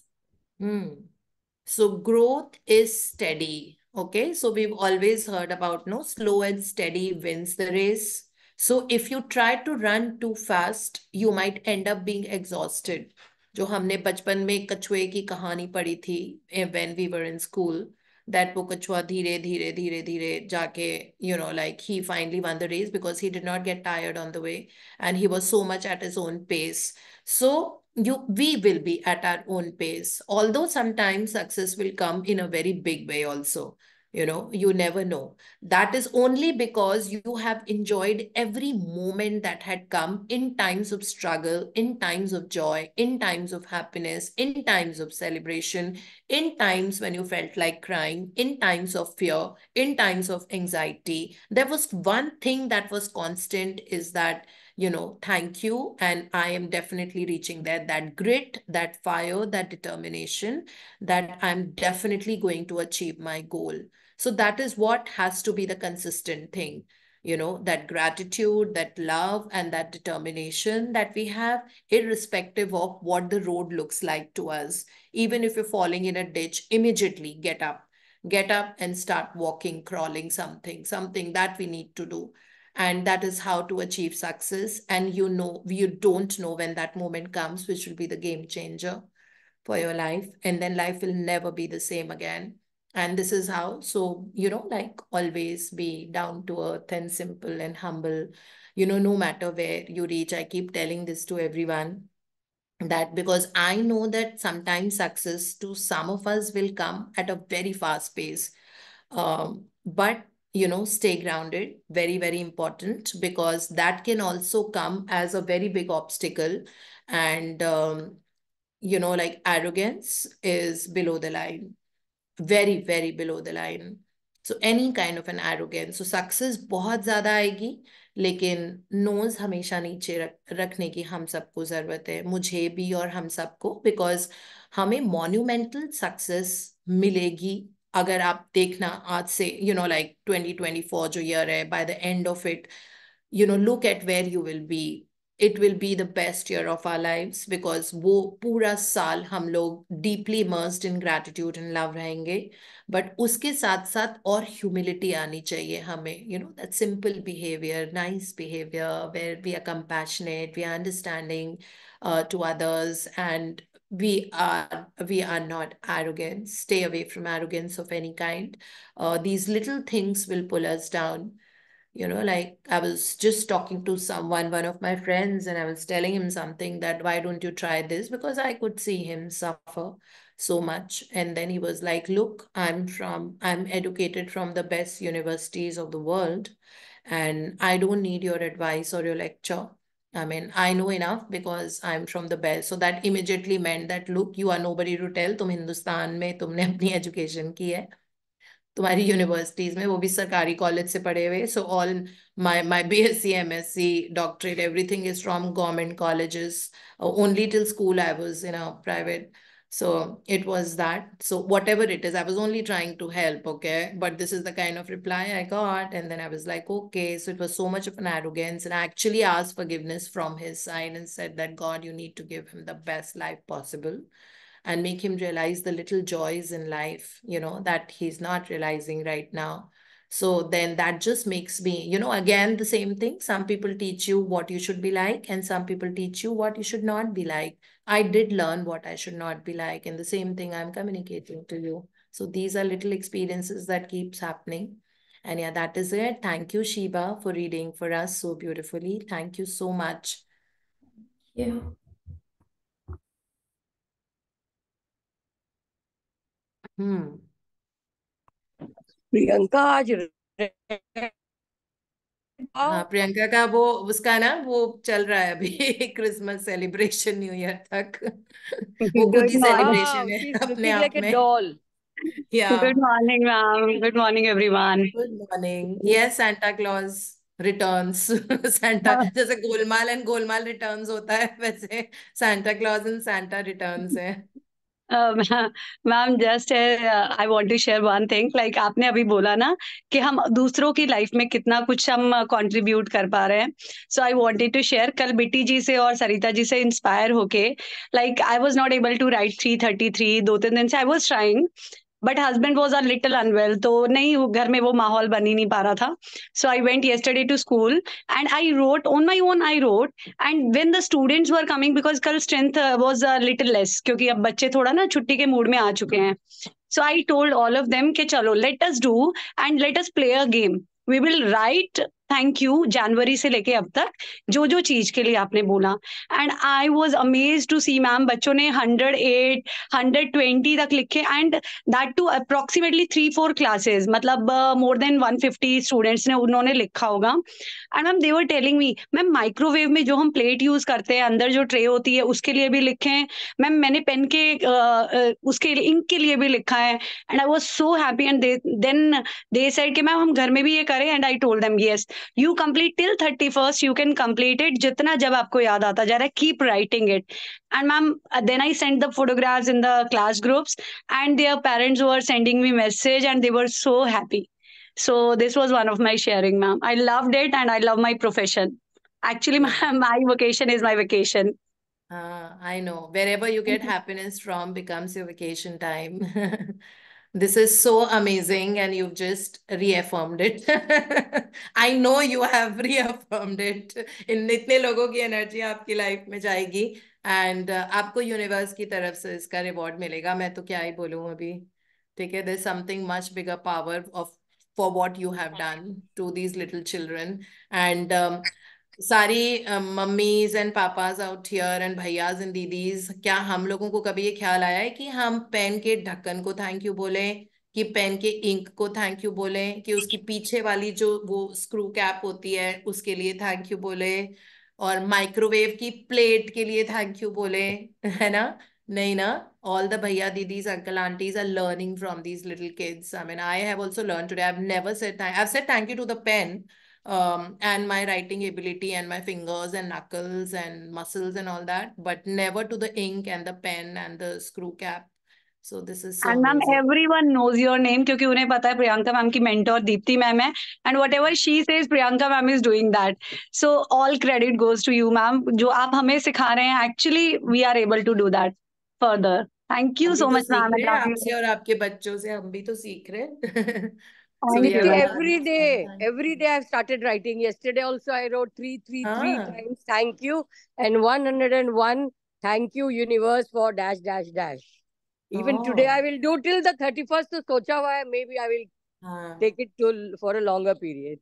So growth is steady. Okay. So we've always heard about no slow and steady wins the race. So if you try to run too fast, you might end up being exhausted. जो हमने बचपन में कछुए की कहानी पढ़ी थी when we were in school, that वो कछुआ धीरे धीरे धीरे धीरे जाके like he finally won the race because he did not get tired on the way and he was so much at his own pace. So we will be at our own pace, although sometimes success will come in a very big way also. You never know. That is only because you have enjoyed every moment that had come in times of struggle, in times of joy, in times of happiness, in times of celebration, in times when you felt like crying, in times of fear, in times of anxiety. There was one thing that was constant, is that thank you. And I am definitely reaching there. That grit, that fire, that determination, that I'm definitely going to achieve my goal. So that is what has to be the consistent thing. That gratitude, that love, and that determination that we have, irrespective of what the road looks like to us. Even if you're falling in a ditch, immediately get up. Get up and start walking, crawling, something that we need to do. And that is how to achieve success. And you don't know when that moment comes, which will be the game changer for your life. And then life will never be the same again. And this is how. So, like always be down to earth and simple and humble, no matter where you reach. I keep telling this to everyone, that because I know that sometimes success to some of us will come at a very fast pace. But stay grounded, very, very important, because that can also come as a very big obstacle. And like arrogance is below the line, very, very below the line. So any kind of an arrogance. So success बहुत ज्यादा आएगी, लेकिन knows हमेशा नीचे रखने की हम सबको जरूरत है, मुझे भी और हम सबको, बिकॉज हमें मॉन्यूमेंटल सक्सेस मिलेगी अगर आप देखना आज से like 2024 जो ईयर है, by the end of it, look at where you will be. It will be the best year of our lives, because वो पूरा साल हम लोग deeply immersed in gratitude and love रहेंगे. But उसके साथ साथ और humility आनी चाहिए हमें, that simple behavior, nice behavior, where we are compassionate, we are understanding to others, and we are not arrogant. Stay away from arrogance of any kind. These little things will pull us down. Like I was just talking to one of my friends, and I was telling him something, that why don't you try this? Because I could see him suffer so much. And then he was like, look, I'm educated from the best universities of the world, and I don't need your advice or your lecture. I mean, I know enough because I'm from the best. So that immediately meant that, look, you are nobody to tell. तुम हिंदुस्तान में तुमने अपनी education की है, तुम्हारी universities में, वो भी सरकारी कॉलेज से पढ़े हुए. So all my BSc, MSc, doctorate, everything is from government colleges. Only till school I was in a private. So it was that. So whatever it is, I was only trying to help, okay? But this is the kind of reply I got. And then I was like, okay. So it was so much of an arrogance. And I actually asked forgiveness from his side and said that, God, you need to give him the best life possible and make him realize the little joys in life, that he's not realizing right now. So then that just makes me, again, the same thing. Some people teach you what you should be like, and some people teach you what you should not be like. I did learn what I should not be like, and the same thing I'm communicating to you. So these are little experiences that keeps happening. And yeah, that is it. Thank you, Shiba, for reading for us so beautifully. Thank you so much. Yeah. Priyanka आज हाँ, प्रियंका का वो उसका ना वो चल रहा है अभी क्रिसमस सेलिब्रेशन न्यू ईयर तक वो खुद Good ही morning. सेलिब्रेशन है she's अपने looking आप like a में doll. या Good morning, ma'am. Good morning, everyone. Good morning yes Santa Claus returns Santa जैसे गोलमाल एंड गोलमाल रिटर्न्स होता है वैसे Santa Claus and Santa returns है ma'am just I want to share one thing like आपने अभी बोला ना कि हम दूसरों की लाइफ में कितना कुछ हम कंट्रीब्यूट कर पा रहे हैं so I wanted to share कल बिट्टी जी से और सरिता जी से इंस्पायर होके like I was not able to write 333 2-3 दिन से I was trying but husband was a little unwell तो नहीं घर में वो माहौल बन ही नहीं पा रहा था so I went yesterday to school and I wrote on my own I wrote and when the students were coming because कल स्ट्रेंथ वॉज लिटिल लेस क्योंकि अब बच्चे थोड़ा ना छुट्टी के मूड में आ चुके हैं so I told all of them कि चलो let us do and let us play a game we will write thank you जनवरी से लेके अब तक जो जो चीज के लिए आपने बोला and I was amaze to see ma'am बच्चों ने 108 120 तक लिखे and that too approximately 3-4 classes मतलब मोर देन 150 स्टूडेंट्स ने उन्होंने लिखा होगा and ma'am they were telling me ma'am microwave में जो हम प्लेट यूज करते हैं अंदर जो ट्रे होती है उसके लिए भी लिखे हैं मैम मैंने पेन के उसके इंक के लिए भी लिखा है and I was so happy and then they said कि मैम हम घर में भी ये करें and I told them yes you complete till 31st you can complete it जितना जब आपको याद आता जा रहा है keep writing it and ma'am then I send the photographs in the class groups and their parents were sending me message and they were so happy so this was one of my sharing ma'am I loved it and I love my profession actually Yeah. my vocation is my vacation I know. Wherever you get happiness from becomes your vacation time. This is so amazing, and you've just reaffirmed it. I know you have reaffirmed it. इन इतने लोगों की energy आपकी life में जाएगी and आपको universe की तरफ से इसका रिवॉर्ड मिलेगा मैं तो क्या ही बोलूं अभी ठीक है there something much bigger power of for what you have done to these little children and सारी mummies and papas out here and भैयाज एंड दीदीज क्या हम लोगों को कभी ये ख्याल आया है कि हम पेन के ढक्कन को थैंक यू बोलें कि पेन के इंक को थैंक यू बोलें कि उसकी पीछे वाली जो वो स्क्रू कैप होती है उसके लिए थैंक यू बोलें और माइक्रोवेव की प्लेट के लिए थैंक यू बोलें है ना नहीं ना all the bhaiya didis uncle aunties are learning from these little kids I mean I have also learned today I've never said I've said thank you to the pen and my writing ability and my fingers and knuckles and muscles and all that, but never to the ink and the pen and the screw cap. So this is so and ma'am amazing. everyone knows your name क्योंकि उन्हें पता है Priyanka ma'am की mentor Deepti ma'am है and whatever she says Priyanka ma'am is doing that so all credit goes to you ma'am जो आप हमें सिखा रहे हैं actually we are able to do that further thank you हम भी so तो much सीख ma'am I रहे हैं love you आपसे और आपके बच्चों से हम भी तो सीख रहे हैं so thank we you have Dipti, all ma'am. learned from time. every day I've started writing. Yesterday also I wrote 333 हाँ times thank you and 101 thank you universe for dash dash dash. Even today I oh will do till the 31st. So socha hua hai, maybe I will हाँ take it to for a longer period.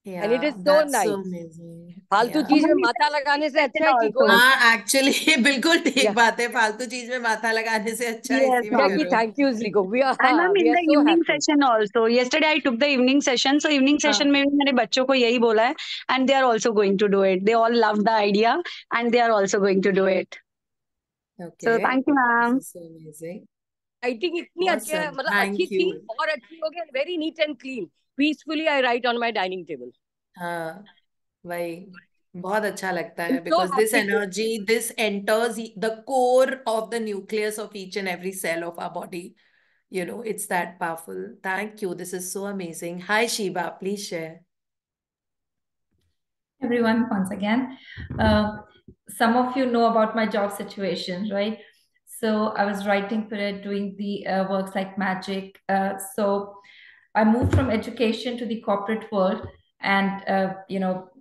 And it is yeah so that's so nice. amazing फालतू yeah चीज में Ma'am, it's माथा a लगाने से अच्छा session है कि go also. and हाँ एक्चुअली बिल्कुल ठीक yeah बात है फालतू चीज में माथा लगाने से अच्छा Yes, इसी में yeah ma'am. कि करो thank you Zico. And ma'am, We in are the so evening happy. session also. Yesterday I took the evening session. So evening session हाँ में भी मैंने बच्चों को यही बोला है and they are also going to do it. They all love the idea and they are also going to do it. So okay thank you, this ma'am. is so amazing writing इतनी अच्छी है awesome मतलब अच्छी thank थी you और अच्छी हो गई very neat and clean peacefully I right on my dining table हाँ वही बहुत अच्छा लगता आई एम है सो because this happy energy this enters the core of the nucleus of each and every cell of our body it's that powerful thank you this is so amazing hi Shiba please share Everyone, once again. Some of you know about my job situation, right? So I was writing for it, doing the works like magic. So I moved from education to the corporate world, and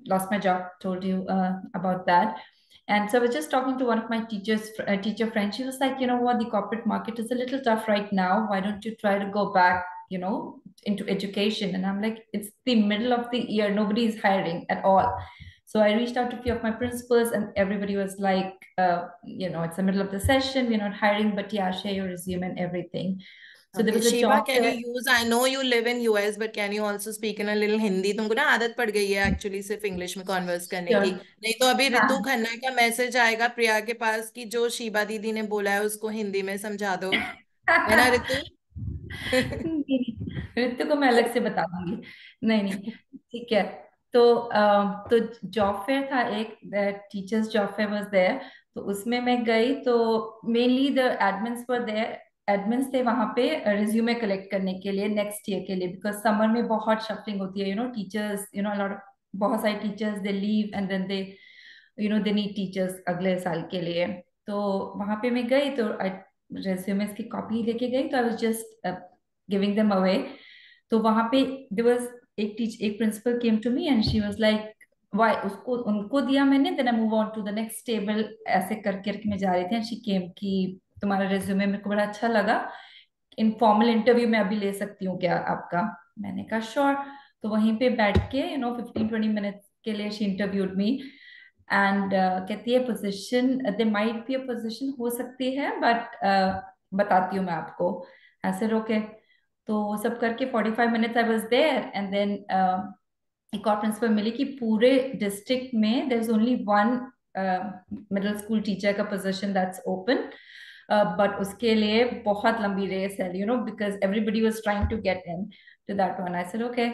lost my job. Told you about that. And so I was just talking to one of my teacher friends. She was like, you know what, the corporate market is a little tough right now. Why don't you try to go back, into education? And I'm like, it's the middle of the year. Nobody is hiring at all. So I reached out to a few of my principals, and everybody was like, it's the middle of the session. We're not hiring, but yeah, share your resume and everything. So there Okay, was a Shiva, job can you fair. use, I know you live in US, but can you also speak in a little Hindi? तुमको ना आदत पड़ गई है actually सिर्फ English में converse करने की. Sure. नहीं तो अभी हाँ. रितु खन्ना का मैसेज आएगा प्रिया के पास कि जो शिवा दीदी ने बोला है उसको हिंदी में समझा दो. है ना रितु? नृत्य को मैं अलग से बता दूंगी. नहीं नहीं, ठीक है. तो जॉब फेयर था, एक teachers job fair was there. तो उसमें मैं गई, तो mainly the admins were there. Admins थे वहां पे रिज्यूमे कलेक्ट करने के लिए नेक्स्ट ईयर के लिए, बिकॉज समर में बहुत शफलिंग होती है. टीचर्स, लॉट, बहुत सारे teachers they leave, and then they need teachers अगले साल के लिए. तो वहां पे मैं गई, तो रेज्यूमेस की कॉपी लेके गई. तो I was just giving them away. तो वहां पे देयर वाज एक principal came to me, and she was like, why, उसको उनको दिया मैंने, then I move on to the next table. ऐसे करके करके मैं जा रही थी, एंड शी केम कि तुम्हारा रेज्यूमे मेरे को बड़ा अच्छा लगा, इनफॉर्मल इंटरव्यू में अभी ले सकती हूँ क्या आपका? मैंने कहा श्योर. तो वहीं पे बैठ के 15-20 मिनट के लिए शी इंटरव्यूड मी. एंड कहती है position, they might be a position हो सकती है, बट बताती हूँ मैं आपको. ऐसे रोके. तो वो सब करके 45 minutes I was there, and then एक और प्रिंसिपल मिली कि पूरे डिस्ट्रिक्ट में there is only one middle school teacher का पोजीशन दैट्स ओपन. बट उसके लिए बहुत लंबी रेस है, because everybody was trying to get in to that one. I said okay.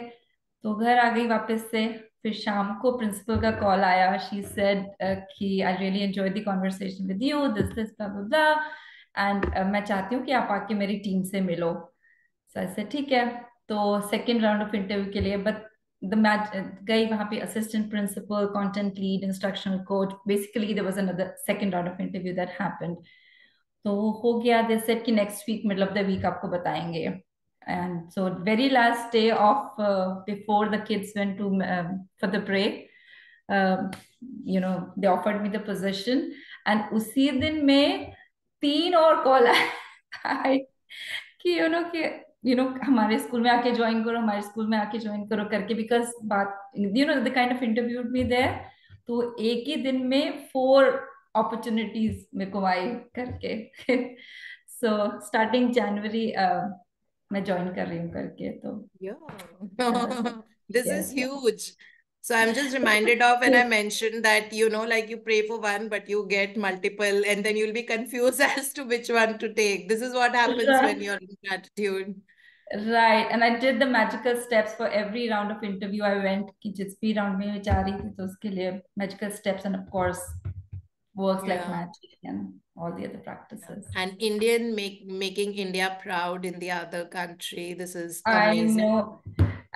तो घर आ गई वापस से. फिर शाम को प्रिंसिपल का कॉल आया. शी सेड कि I really enjoyed the conversation with you, this blah blah blah, and मैं चाहती हूँ कि आप आके मेरी टीम से मिलो. सो आई सेड ठीक है. तो सेकेंड राउंड ऑफ इंटरव्यू के लिए, बट द मैच गई वहां पे, assistant principal, content lead, instructional coach, basically there was another second round of interview that happened. तो वो हो गया. दे सेड कि next week, middle of the week आपको बताएंगे. And so very last day of, before the kids went to for the break, they offered me the position. एंड उसी दिन में 3 और कॉल आए कि हमारे स्कूल में आके ज्वाइन करो, हमारे स्कूल में आके ज्वाइन करो करके, बिकॉज बात the kind of interview me there. तो एक ही दिन में 4 अपॉर्चुनिटीज मेरे को आई करके. सो स्टार्टिंग जनवरी मैं ज्वाइन कर रही हूँ करके. तो Yeah. This is yes. huge. So I'm just reminded of when I mentioned that, like you pray for one, but you get multiple, and then you'll be confused as to which one to take. This is what happens when you're in gratitude. Right, and I did the magical steps for every round of interview I went. कि जिस भी round में मैं जा रही थी, तो उसके लिए magical steps, and of course works like Yeah. magic, and all the other practices. And making India proud in the other country. This is I amazing. know.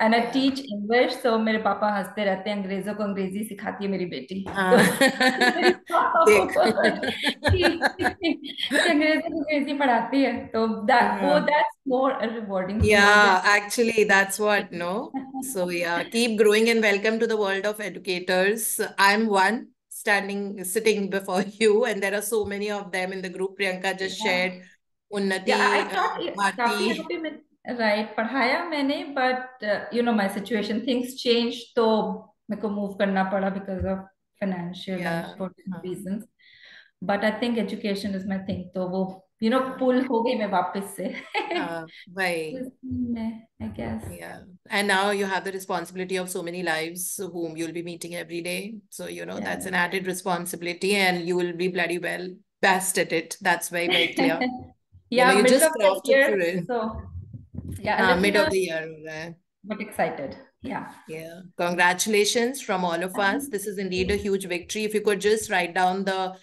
And I Yeah. teach English, so मेरे पापा हंसते रहते हैं, अंग्रेजों को अंग्रेजी सिखाती है मेरी बेटी. हाँ. देख. कि अंग्रेजों को अंग्रेजी पढ़ाती है, तो that's more rewarding to know Yeah, that. actually, that's what, no? So yeah, keep growing and welcome to the world of educators. I'm one sitting before you, and there are so many of them in the group. Priyanka just shared Yeah, I Unnati, thought काफी यहाँ Bharti. पे मैं right पढ़ाया मैंने, but my situation, things changed, तो मेरे को move करना पड़ा because of financial Yeah. and for reasons. But I think education is my thing, तो वो pull हो गई मैं वापस से. Right. I guess. Yeah. And now you have the responsibility of so many lives whom you'll be meeting every day. So, that's an added responsibility, and you will be bloody well best at it. That's very, very clear. Yeah, you middle just of the crafted for year, it. so yeah, a little Mid of the nervous, year. but excited. Yeah. Yeah. Congratulations from all of us. This is indeed a huge victory. If you could just write down the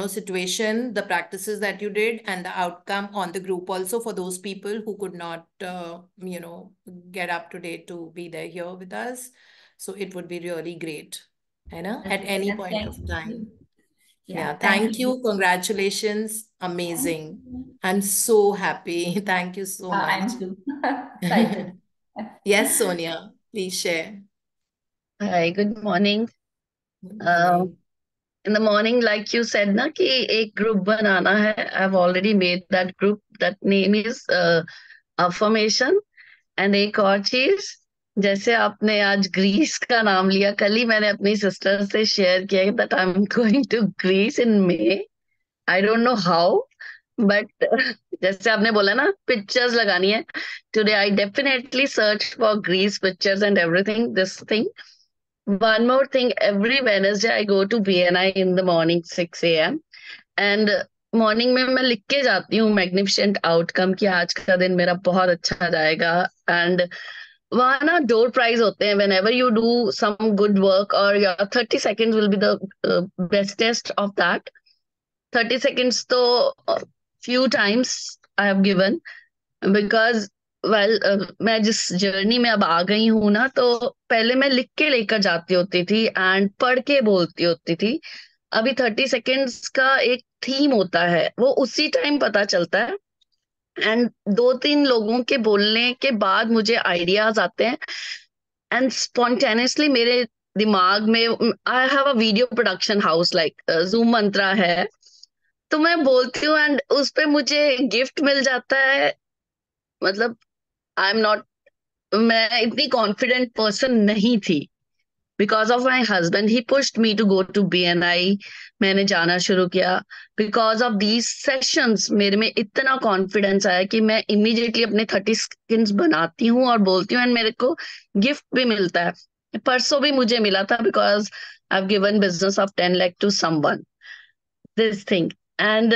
situation, the practices that you did, and the outcome on the group also for those people who could not, get up to date to be there here with us. So it would be really great, at any point of time. Yeah, thank thank you. Congratulations. Amazing. you. I'm so happy. Thank you so much. I'm too excited. Yes, Sonia, please share. Hi, good morning. Good Uh, morning. in the morning, like you said ना कि एक group बनाना है. I've already made that group. That name is affirmation. And एक और चीज, जैसे आपने आज ग्रीस का नाम लिया, कल ही मैंने अपनी सिस्टर से शेयर किया that I'm going to Greece in May. I don't know how, but जैसे आपने बोला ना पिक्चर्स लगानी है, today I definitely search for Greece pictures and everything. This thing. One more thing, every Wednesday I go to BNI in the morning 6 a.m. and morning में मैं लिख के जाती हूँ मैग्निफिसेंट आउटकम कि आज का दिन मेरा बहुत अच्छा जाएगा. एंड वहां ना डोर प्राइज होते हैं whenever you do some good work और your 30 seconds will be the bestest of that. 30 seconds तो few times I have given because well मैं जिस जर्नी में अब आ गई हूँ ना, तो पहले मैं लिख के लेकर जाती होती थी एंड पढ़ के बोलती होती थी. अभी 30 seconds का एक थीम होता है, वो उसी टाइम पता चलता है एंड दो तीन लोगों के बोलने के बाद मुझे आइडियाज आते हैं एंड स्पॉन्टेनियसली मेरे दिमाग में. I have a video production house like Zoom Mantra है, तो मैं बोलती हूँ एंड उस पे मुझे गिफ्ट मिल जाता है. मतलब आई एम नॉट, मैं इतनी कॉन्फिडेंट पर्सन नहीं थी. Because of my husband he pushed me to go to BNI. मैंने जाना शुरू किया. बिकॉज ऑफ दीज सेशंस मेरे में इतना कॉन्फिडेंस आया कि मैं इमीडिएटली अपने 30 seconds बनाती हूँ और बोलती हूँ एंड मेरे को गिफ्ट भी मिलता है. परसों भी मुझे मिला था because I have given business of 10 lakh to someone this thing. And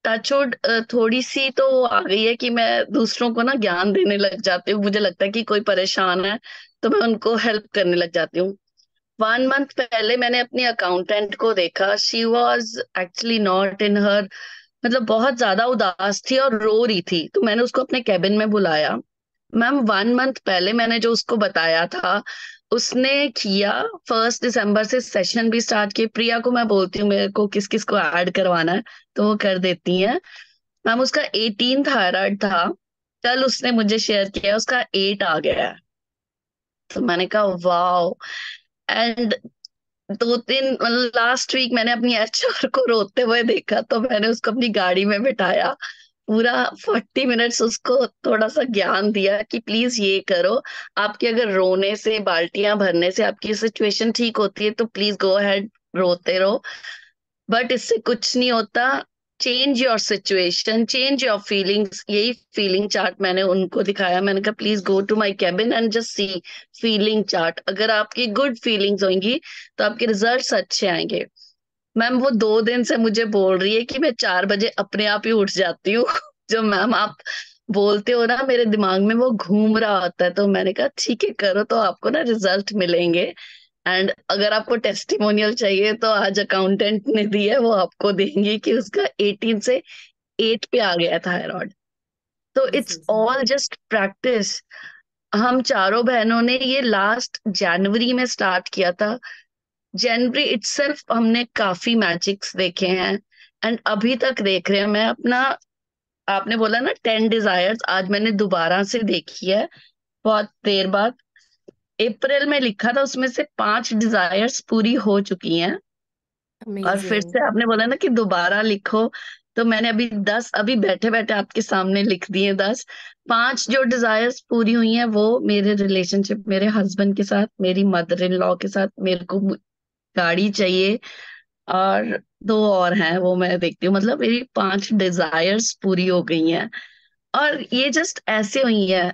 touchwood थोड़ी सी तो आ गई है कि मैं दूसरों को ना ज्ञान देने लग जाती हूँ. मुझे लगता है कि कोई परेशान है तो मैं उनको हेल्प करने लग जाती हूँ. 1 month पहले मैंने अपनी अकाउंटेंट को देखा. She was actually not in her, मतलब बहुत ज्यादा उदास थी और रो रही थी. तो मैंने उसको अपने कैबिन में बुलाया. मैम 1 month पहले मैंने जो उसको बताया था उसने किया. 1 December से सेशन भी स्टार्ट किए. प्रिया को मैं बोलती हूँ मेरे को किस किस को ऐड करवाना है तो वो कर देती है. मैम उसका 18 थायराइड था. कल उसने मुझे शेयर किया उसका 8 आ गया है. तो मैंने कहा वाओ. एंड 2 दिन मतलब लास्ट वीक मैंने अपनी HR को रोते हुए देखा, तो मैंने उसको अपनी गाड़ी में बिठाया. पूरा 40 minutes उसको थोड़ा सा ज्ञान दिया कि प्लीज ये करो. आपके अगर रोने से, बाल्टियां भरने से आपकी सिचुएशन ठीक होती है तो प्लीज गो अहेड, रोते रहो. बट इससे कुछ नहीं होता. Change your situation, change your feelings. यही फीलिंग चार्ट मैंने उनको दिखाया. मैंने कहा please go to my cabin and just see feeling chart. अगर आपकी गुड फीलिंग्स होंगी तो आपके रिजल्ट्स अच्छे आएंगे. मैम वो 2 दिन से मुझे बोल रही है कि मैं 4 बजे अपने आप ही उठ जाती हूँ. जो मैम आप बोलते हो ना मेरे दिमाग में वो घूम रहा होता है. तो मैंने कहा ठीक है करो तो आपको ना रिजल्ट मिलेंगे. एंड अगर आपको टेस्टिमोनियल चाहिए तो आज अकाउंटेंट ने दी है, वो आपको देंगे कि उसका 18 से 8 पे आ गया थायराइड. तो इट्स ऑल जस्ट प्रैक्टिस. हम चारों बहनों ने ये लास्ट जनवरी में स्टार्ट किया था. जनवरी इटसेल्फ हमने काफी मैजिक्स देखे हैं एंड अभी तक देख रहे हैं. मैं अपना, आपने बोला ना 10 डिजायर्स, आज मैंने दोबारा से देखी है बहुत देर बाद. अप्रैल में लिखा था, उसमें से 5 डिजायर्स पूरी हो चुकी हैं. और फिर Amazing. से आपने बोला ना कि दोबारा लिखो, तो मैंने अभी 10 अभी बैठे बैठे आपके सामने लिख दिए. 10, 5 जो डिजायर्स पूरी हुई हैं वो मेरे रिलेशनशिप, मेरे हस्बैंड के साथ, मेरी मदर इन लॉ के साथ. मेरे को गाड़ी चाहिए और 2 और हैं वो मैं देखती हूँ. मतलब मेरी 5 डिजायर्स पूरी हो गई हैं. और ये जस्ट ऐसे हुई है.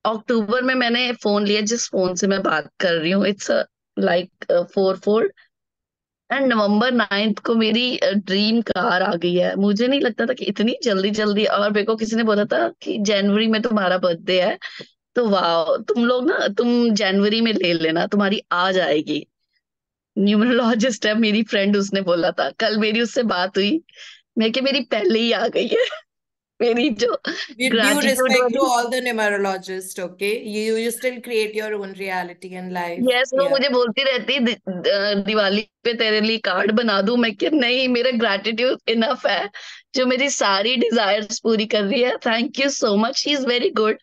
अक्टूबर में मैंने फोन लिया जिस फोन से मैं बात कर रही हूँ. It's like 4 fold. And November 9th को मेरी ड्रीम कार आ गई है. मुझे नहीं लगता था कि इतनी जल्दी जल्दी. और मेरे को किसी ने बोला था कि जनवरी में तुम्हारा बर्थडे है, तो वाह तुम लोग ना, तुम जनवरी में ले लेना तुम्हारी आ जाएगी. न्यूमरोलॉजिस्ट है मेरी फ्रेंड, उसने बोला था. कल मेरी उससे बात हुई, मैं कि मेरी पहले ही आ गई है. मेरी जो With due gratitude respect to वाली, all the numerologists, okay? You still create your own reality in life. Yes, वो Yeah. मुझे बोलती रहती दिवाली पे तेरे लिए कार्ड बना दूं, मैं कि नहीं, मेरा ग्रैटिट्यूड इनफ है जो मेरी सारी डिजायर्स पूरी कर रही है। Thank you so much, she is very good,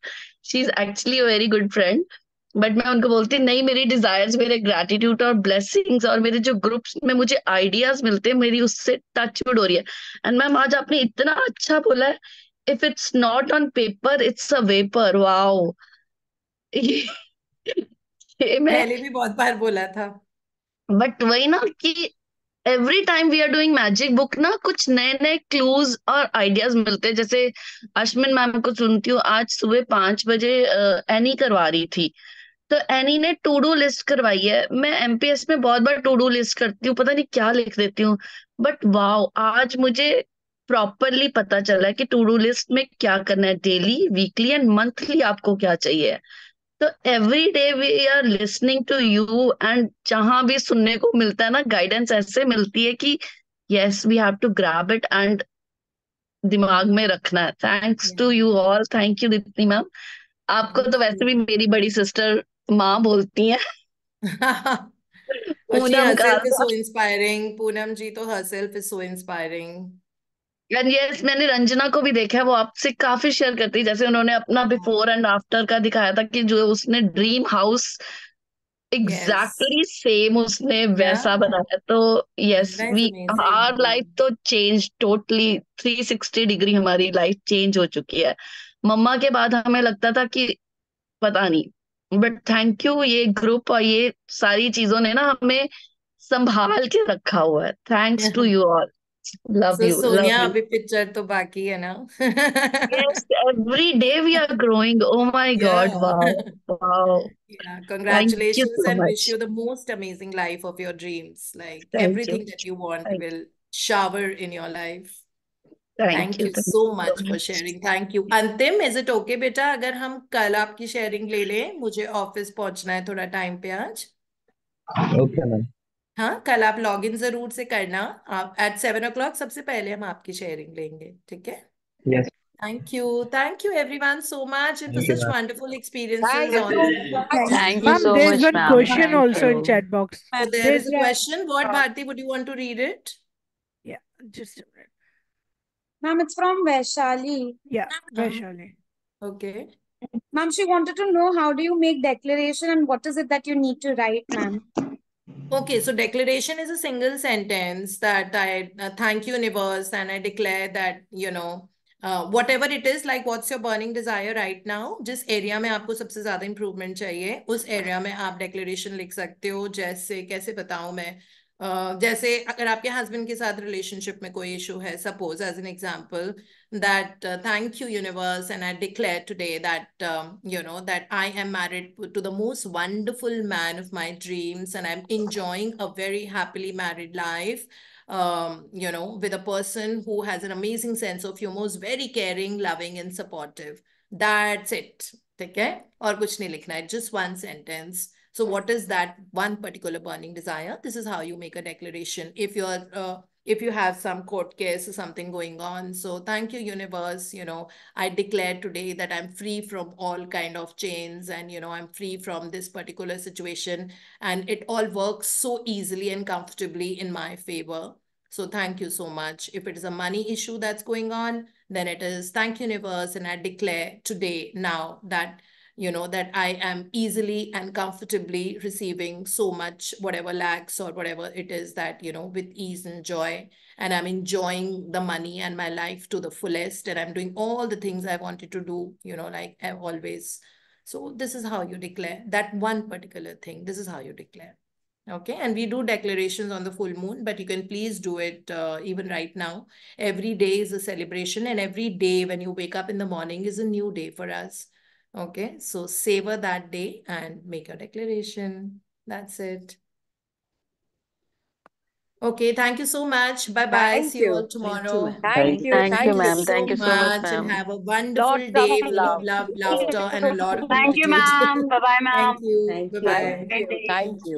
she is actually a very good friend. But मैं उनको बोलती नहीं, मेरी डिजायर्स, मेरे ग्रैटिट्यूड और ब्लेसिंग्स और मेरे जो ग्रुप्स में मुझे आइडियाज मिलते हैं, मेरी उससे टचवुड हो रही है। एंड मैम आज आपने इतना अच्छा बोला है, if it's not on paper it's a vapour. Wow, ये मैं, पहले भी बहुत बार बोला था। बट वही ना कि every time we are doing magic book ना, कुछ नए नए क्लूज और आइडियाज मिलते हैं। जैसे अश्विन मैम को सुनती हूँ, आज सुबह 5 बजे एनी करवा रही थी, तो एनी ने टू डू लिस्ट करवाई है। मैं एमपीएस में बहुत बार टू डू लिस्ट करती हूँ, पता नहीं क्या लिख देती हूँ, बट वाओ, आज मुझे प्रॉपरली पता चला है कि टू डू लिस्ट में क्या करना है, डेली, वीकली एंड मंथली आपको क्या चाहिए। तो every day we are listening to you, and जहां भी सुनने को मिलता है ना, गाइडेंस ऐसे मिलती है कि yes, we have to grab it and दिमाग में रखना है। Thanks to Yeah. You all, thank you Deepti ma'am. आपको Thank तो वैसे you. भी मेरी बड़ी सिस्टर माँ बोलती हैं। और she पूनम का herself is so inspiring. Poonam ji to herself is so inspiring. And yes, मैंने रंजना को भी देखा है, वो आपसे काफी शेयर करती है। जैसे उन्होंने अपना बिफोर एंड आफ्टर का दिखाया था कि जो उसने dream house Yes. Exactly same उसने Yeah. वैसा बनाया। तो yes, That is we, our amazing. Life तो चेंज टोटली, 360 डिग्री हमारी लाइफ चेंज हो चुकी है। मम्मा के बाद हमें लगता था कि पता नहीं, बट थैंक यू, ये ग्रुप और ये सारी चीजों ने ना हमें संभाल के रखा हुआ है। Thanks to you all, love So you, Sonia, love you. अभी पिक्चर तो बाकी है ना? Yes, every day we are growing. Oh my God, Yeah. wow, wow. Yeah, Thank you congratulations so and wish much. you the most amazing life of your dreams. Like Thank you. everything that you want Thank, will shower in your life. thank Thank you. you Thank so you so much for much. sharing. Thank you. अंतिम, is it okay बेटा अगर हम कल आपकी sharing ले लें? मुझे office पहुंचना है थोड़ा टाइम पे आज। Okay ma'am. हाँ, कल आप लॉग इन जरूर से करना। आप एट 7 o'clock सबसे पहले हम आपकी शेयरिंग लेंगे, ठीक है? Yes. Thank you everyone so much, and for thank you such ma'am. wonderful experiences, Thank honestly. you. Thank, Thank you ma'am, so there's much, one ma'am. question Thank also in you. chat box. So there is There's a question. What, Bharti, would you want to read it? yeah, just a minute. Ma'am, it's from Vaishali. Yeah, Uh, Vaishali. okay. Ma'am, she wanted to know how do you make declaration and what is it that you need to write, ma'am? Okay, so declaration is a single sentence that I thank you, universe, and I declare that, whatever it is, like what's your burning desire right now, जिस area में आपको सबसे ज्यादा improvement चाहिए, उस area में आप declaration लिख सकते हो। जैसे कैसे बताऊं मैं, जैसे अगर आपके husband के साथ relationship में कोई issue है, suppose as an example, that thank you, universe, and I declare today that that I am married to the most wonderful man of my dreams, and I'm enjoying a very happily married life, with a person who has an amazing sense of humor, is very caring, loving, and supportive. That's it. ठीक है? और कुछ नहीं लिखना है, just one sentence. So what is that one particular burning desire? This is how you make a declaration. If you have some court case or something going on, so thank you, universe, I declare today that I'm free from all kind of chains, and I'm free from this particular situation, and it all works so easily and comfortably in my favor. So thank you so much. If it is a money issue that's going on, then it is thank you, universe, and I declare today now that that I am easily and comfortably receiving so much, whatever lacks or whatever it is, that with ease and joy, and I'm enjoying the money and my life to the fullest, and I'm doing all the things I wanted to do, like I always. So this is how you declare that one particular thing. This is how you declare. Okay, and we do declarations on the full moon, but you can please do it even right now. Every day is a celebration, and every day when you wake up in the morning is a new day for us. Okay, so savor that day and make a declaration. That's it. Okay, thank you so much. Bye bye. Thank See you all you. Thank you tomorrow. Ma'am. Thank you. Thank you, Thank Thank you you. ma'am. so Thank you so much, much, and ma'am. have a wonderful Lots of day full of love. love, laughter, and a lot of Thank you, gratitude. ma'am. Bye bye, ma'am. Thank you. Thank Bye you. Have a bye. great day. Thank you.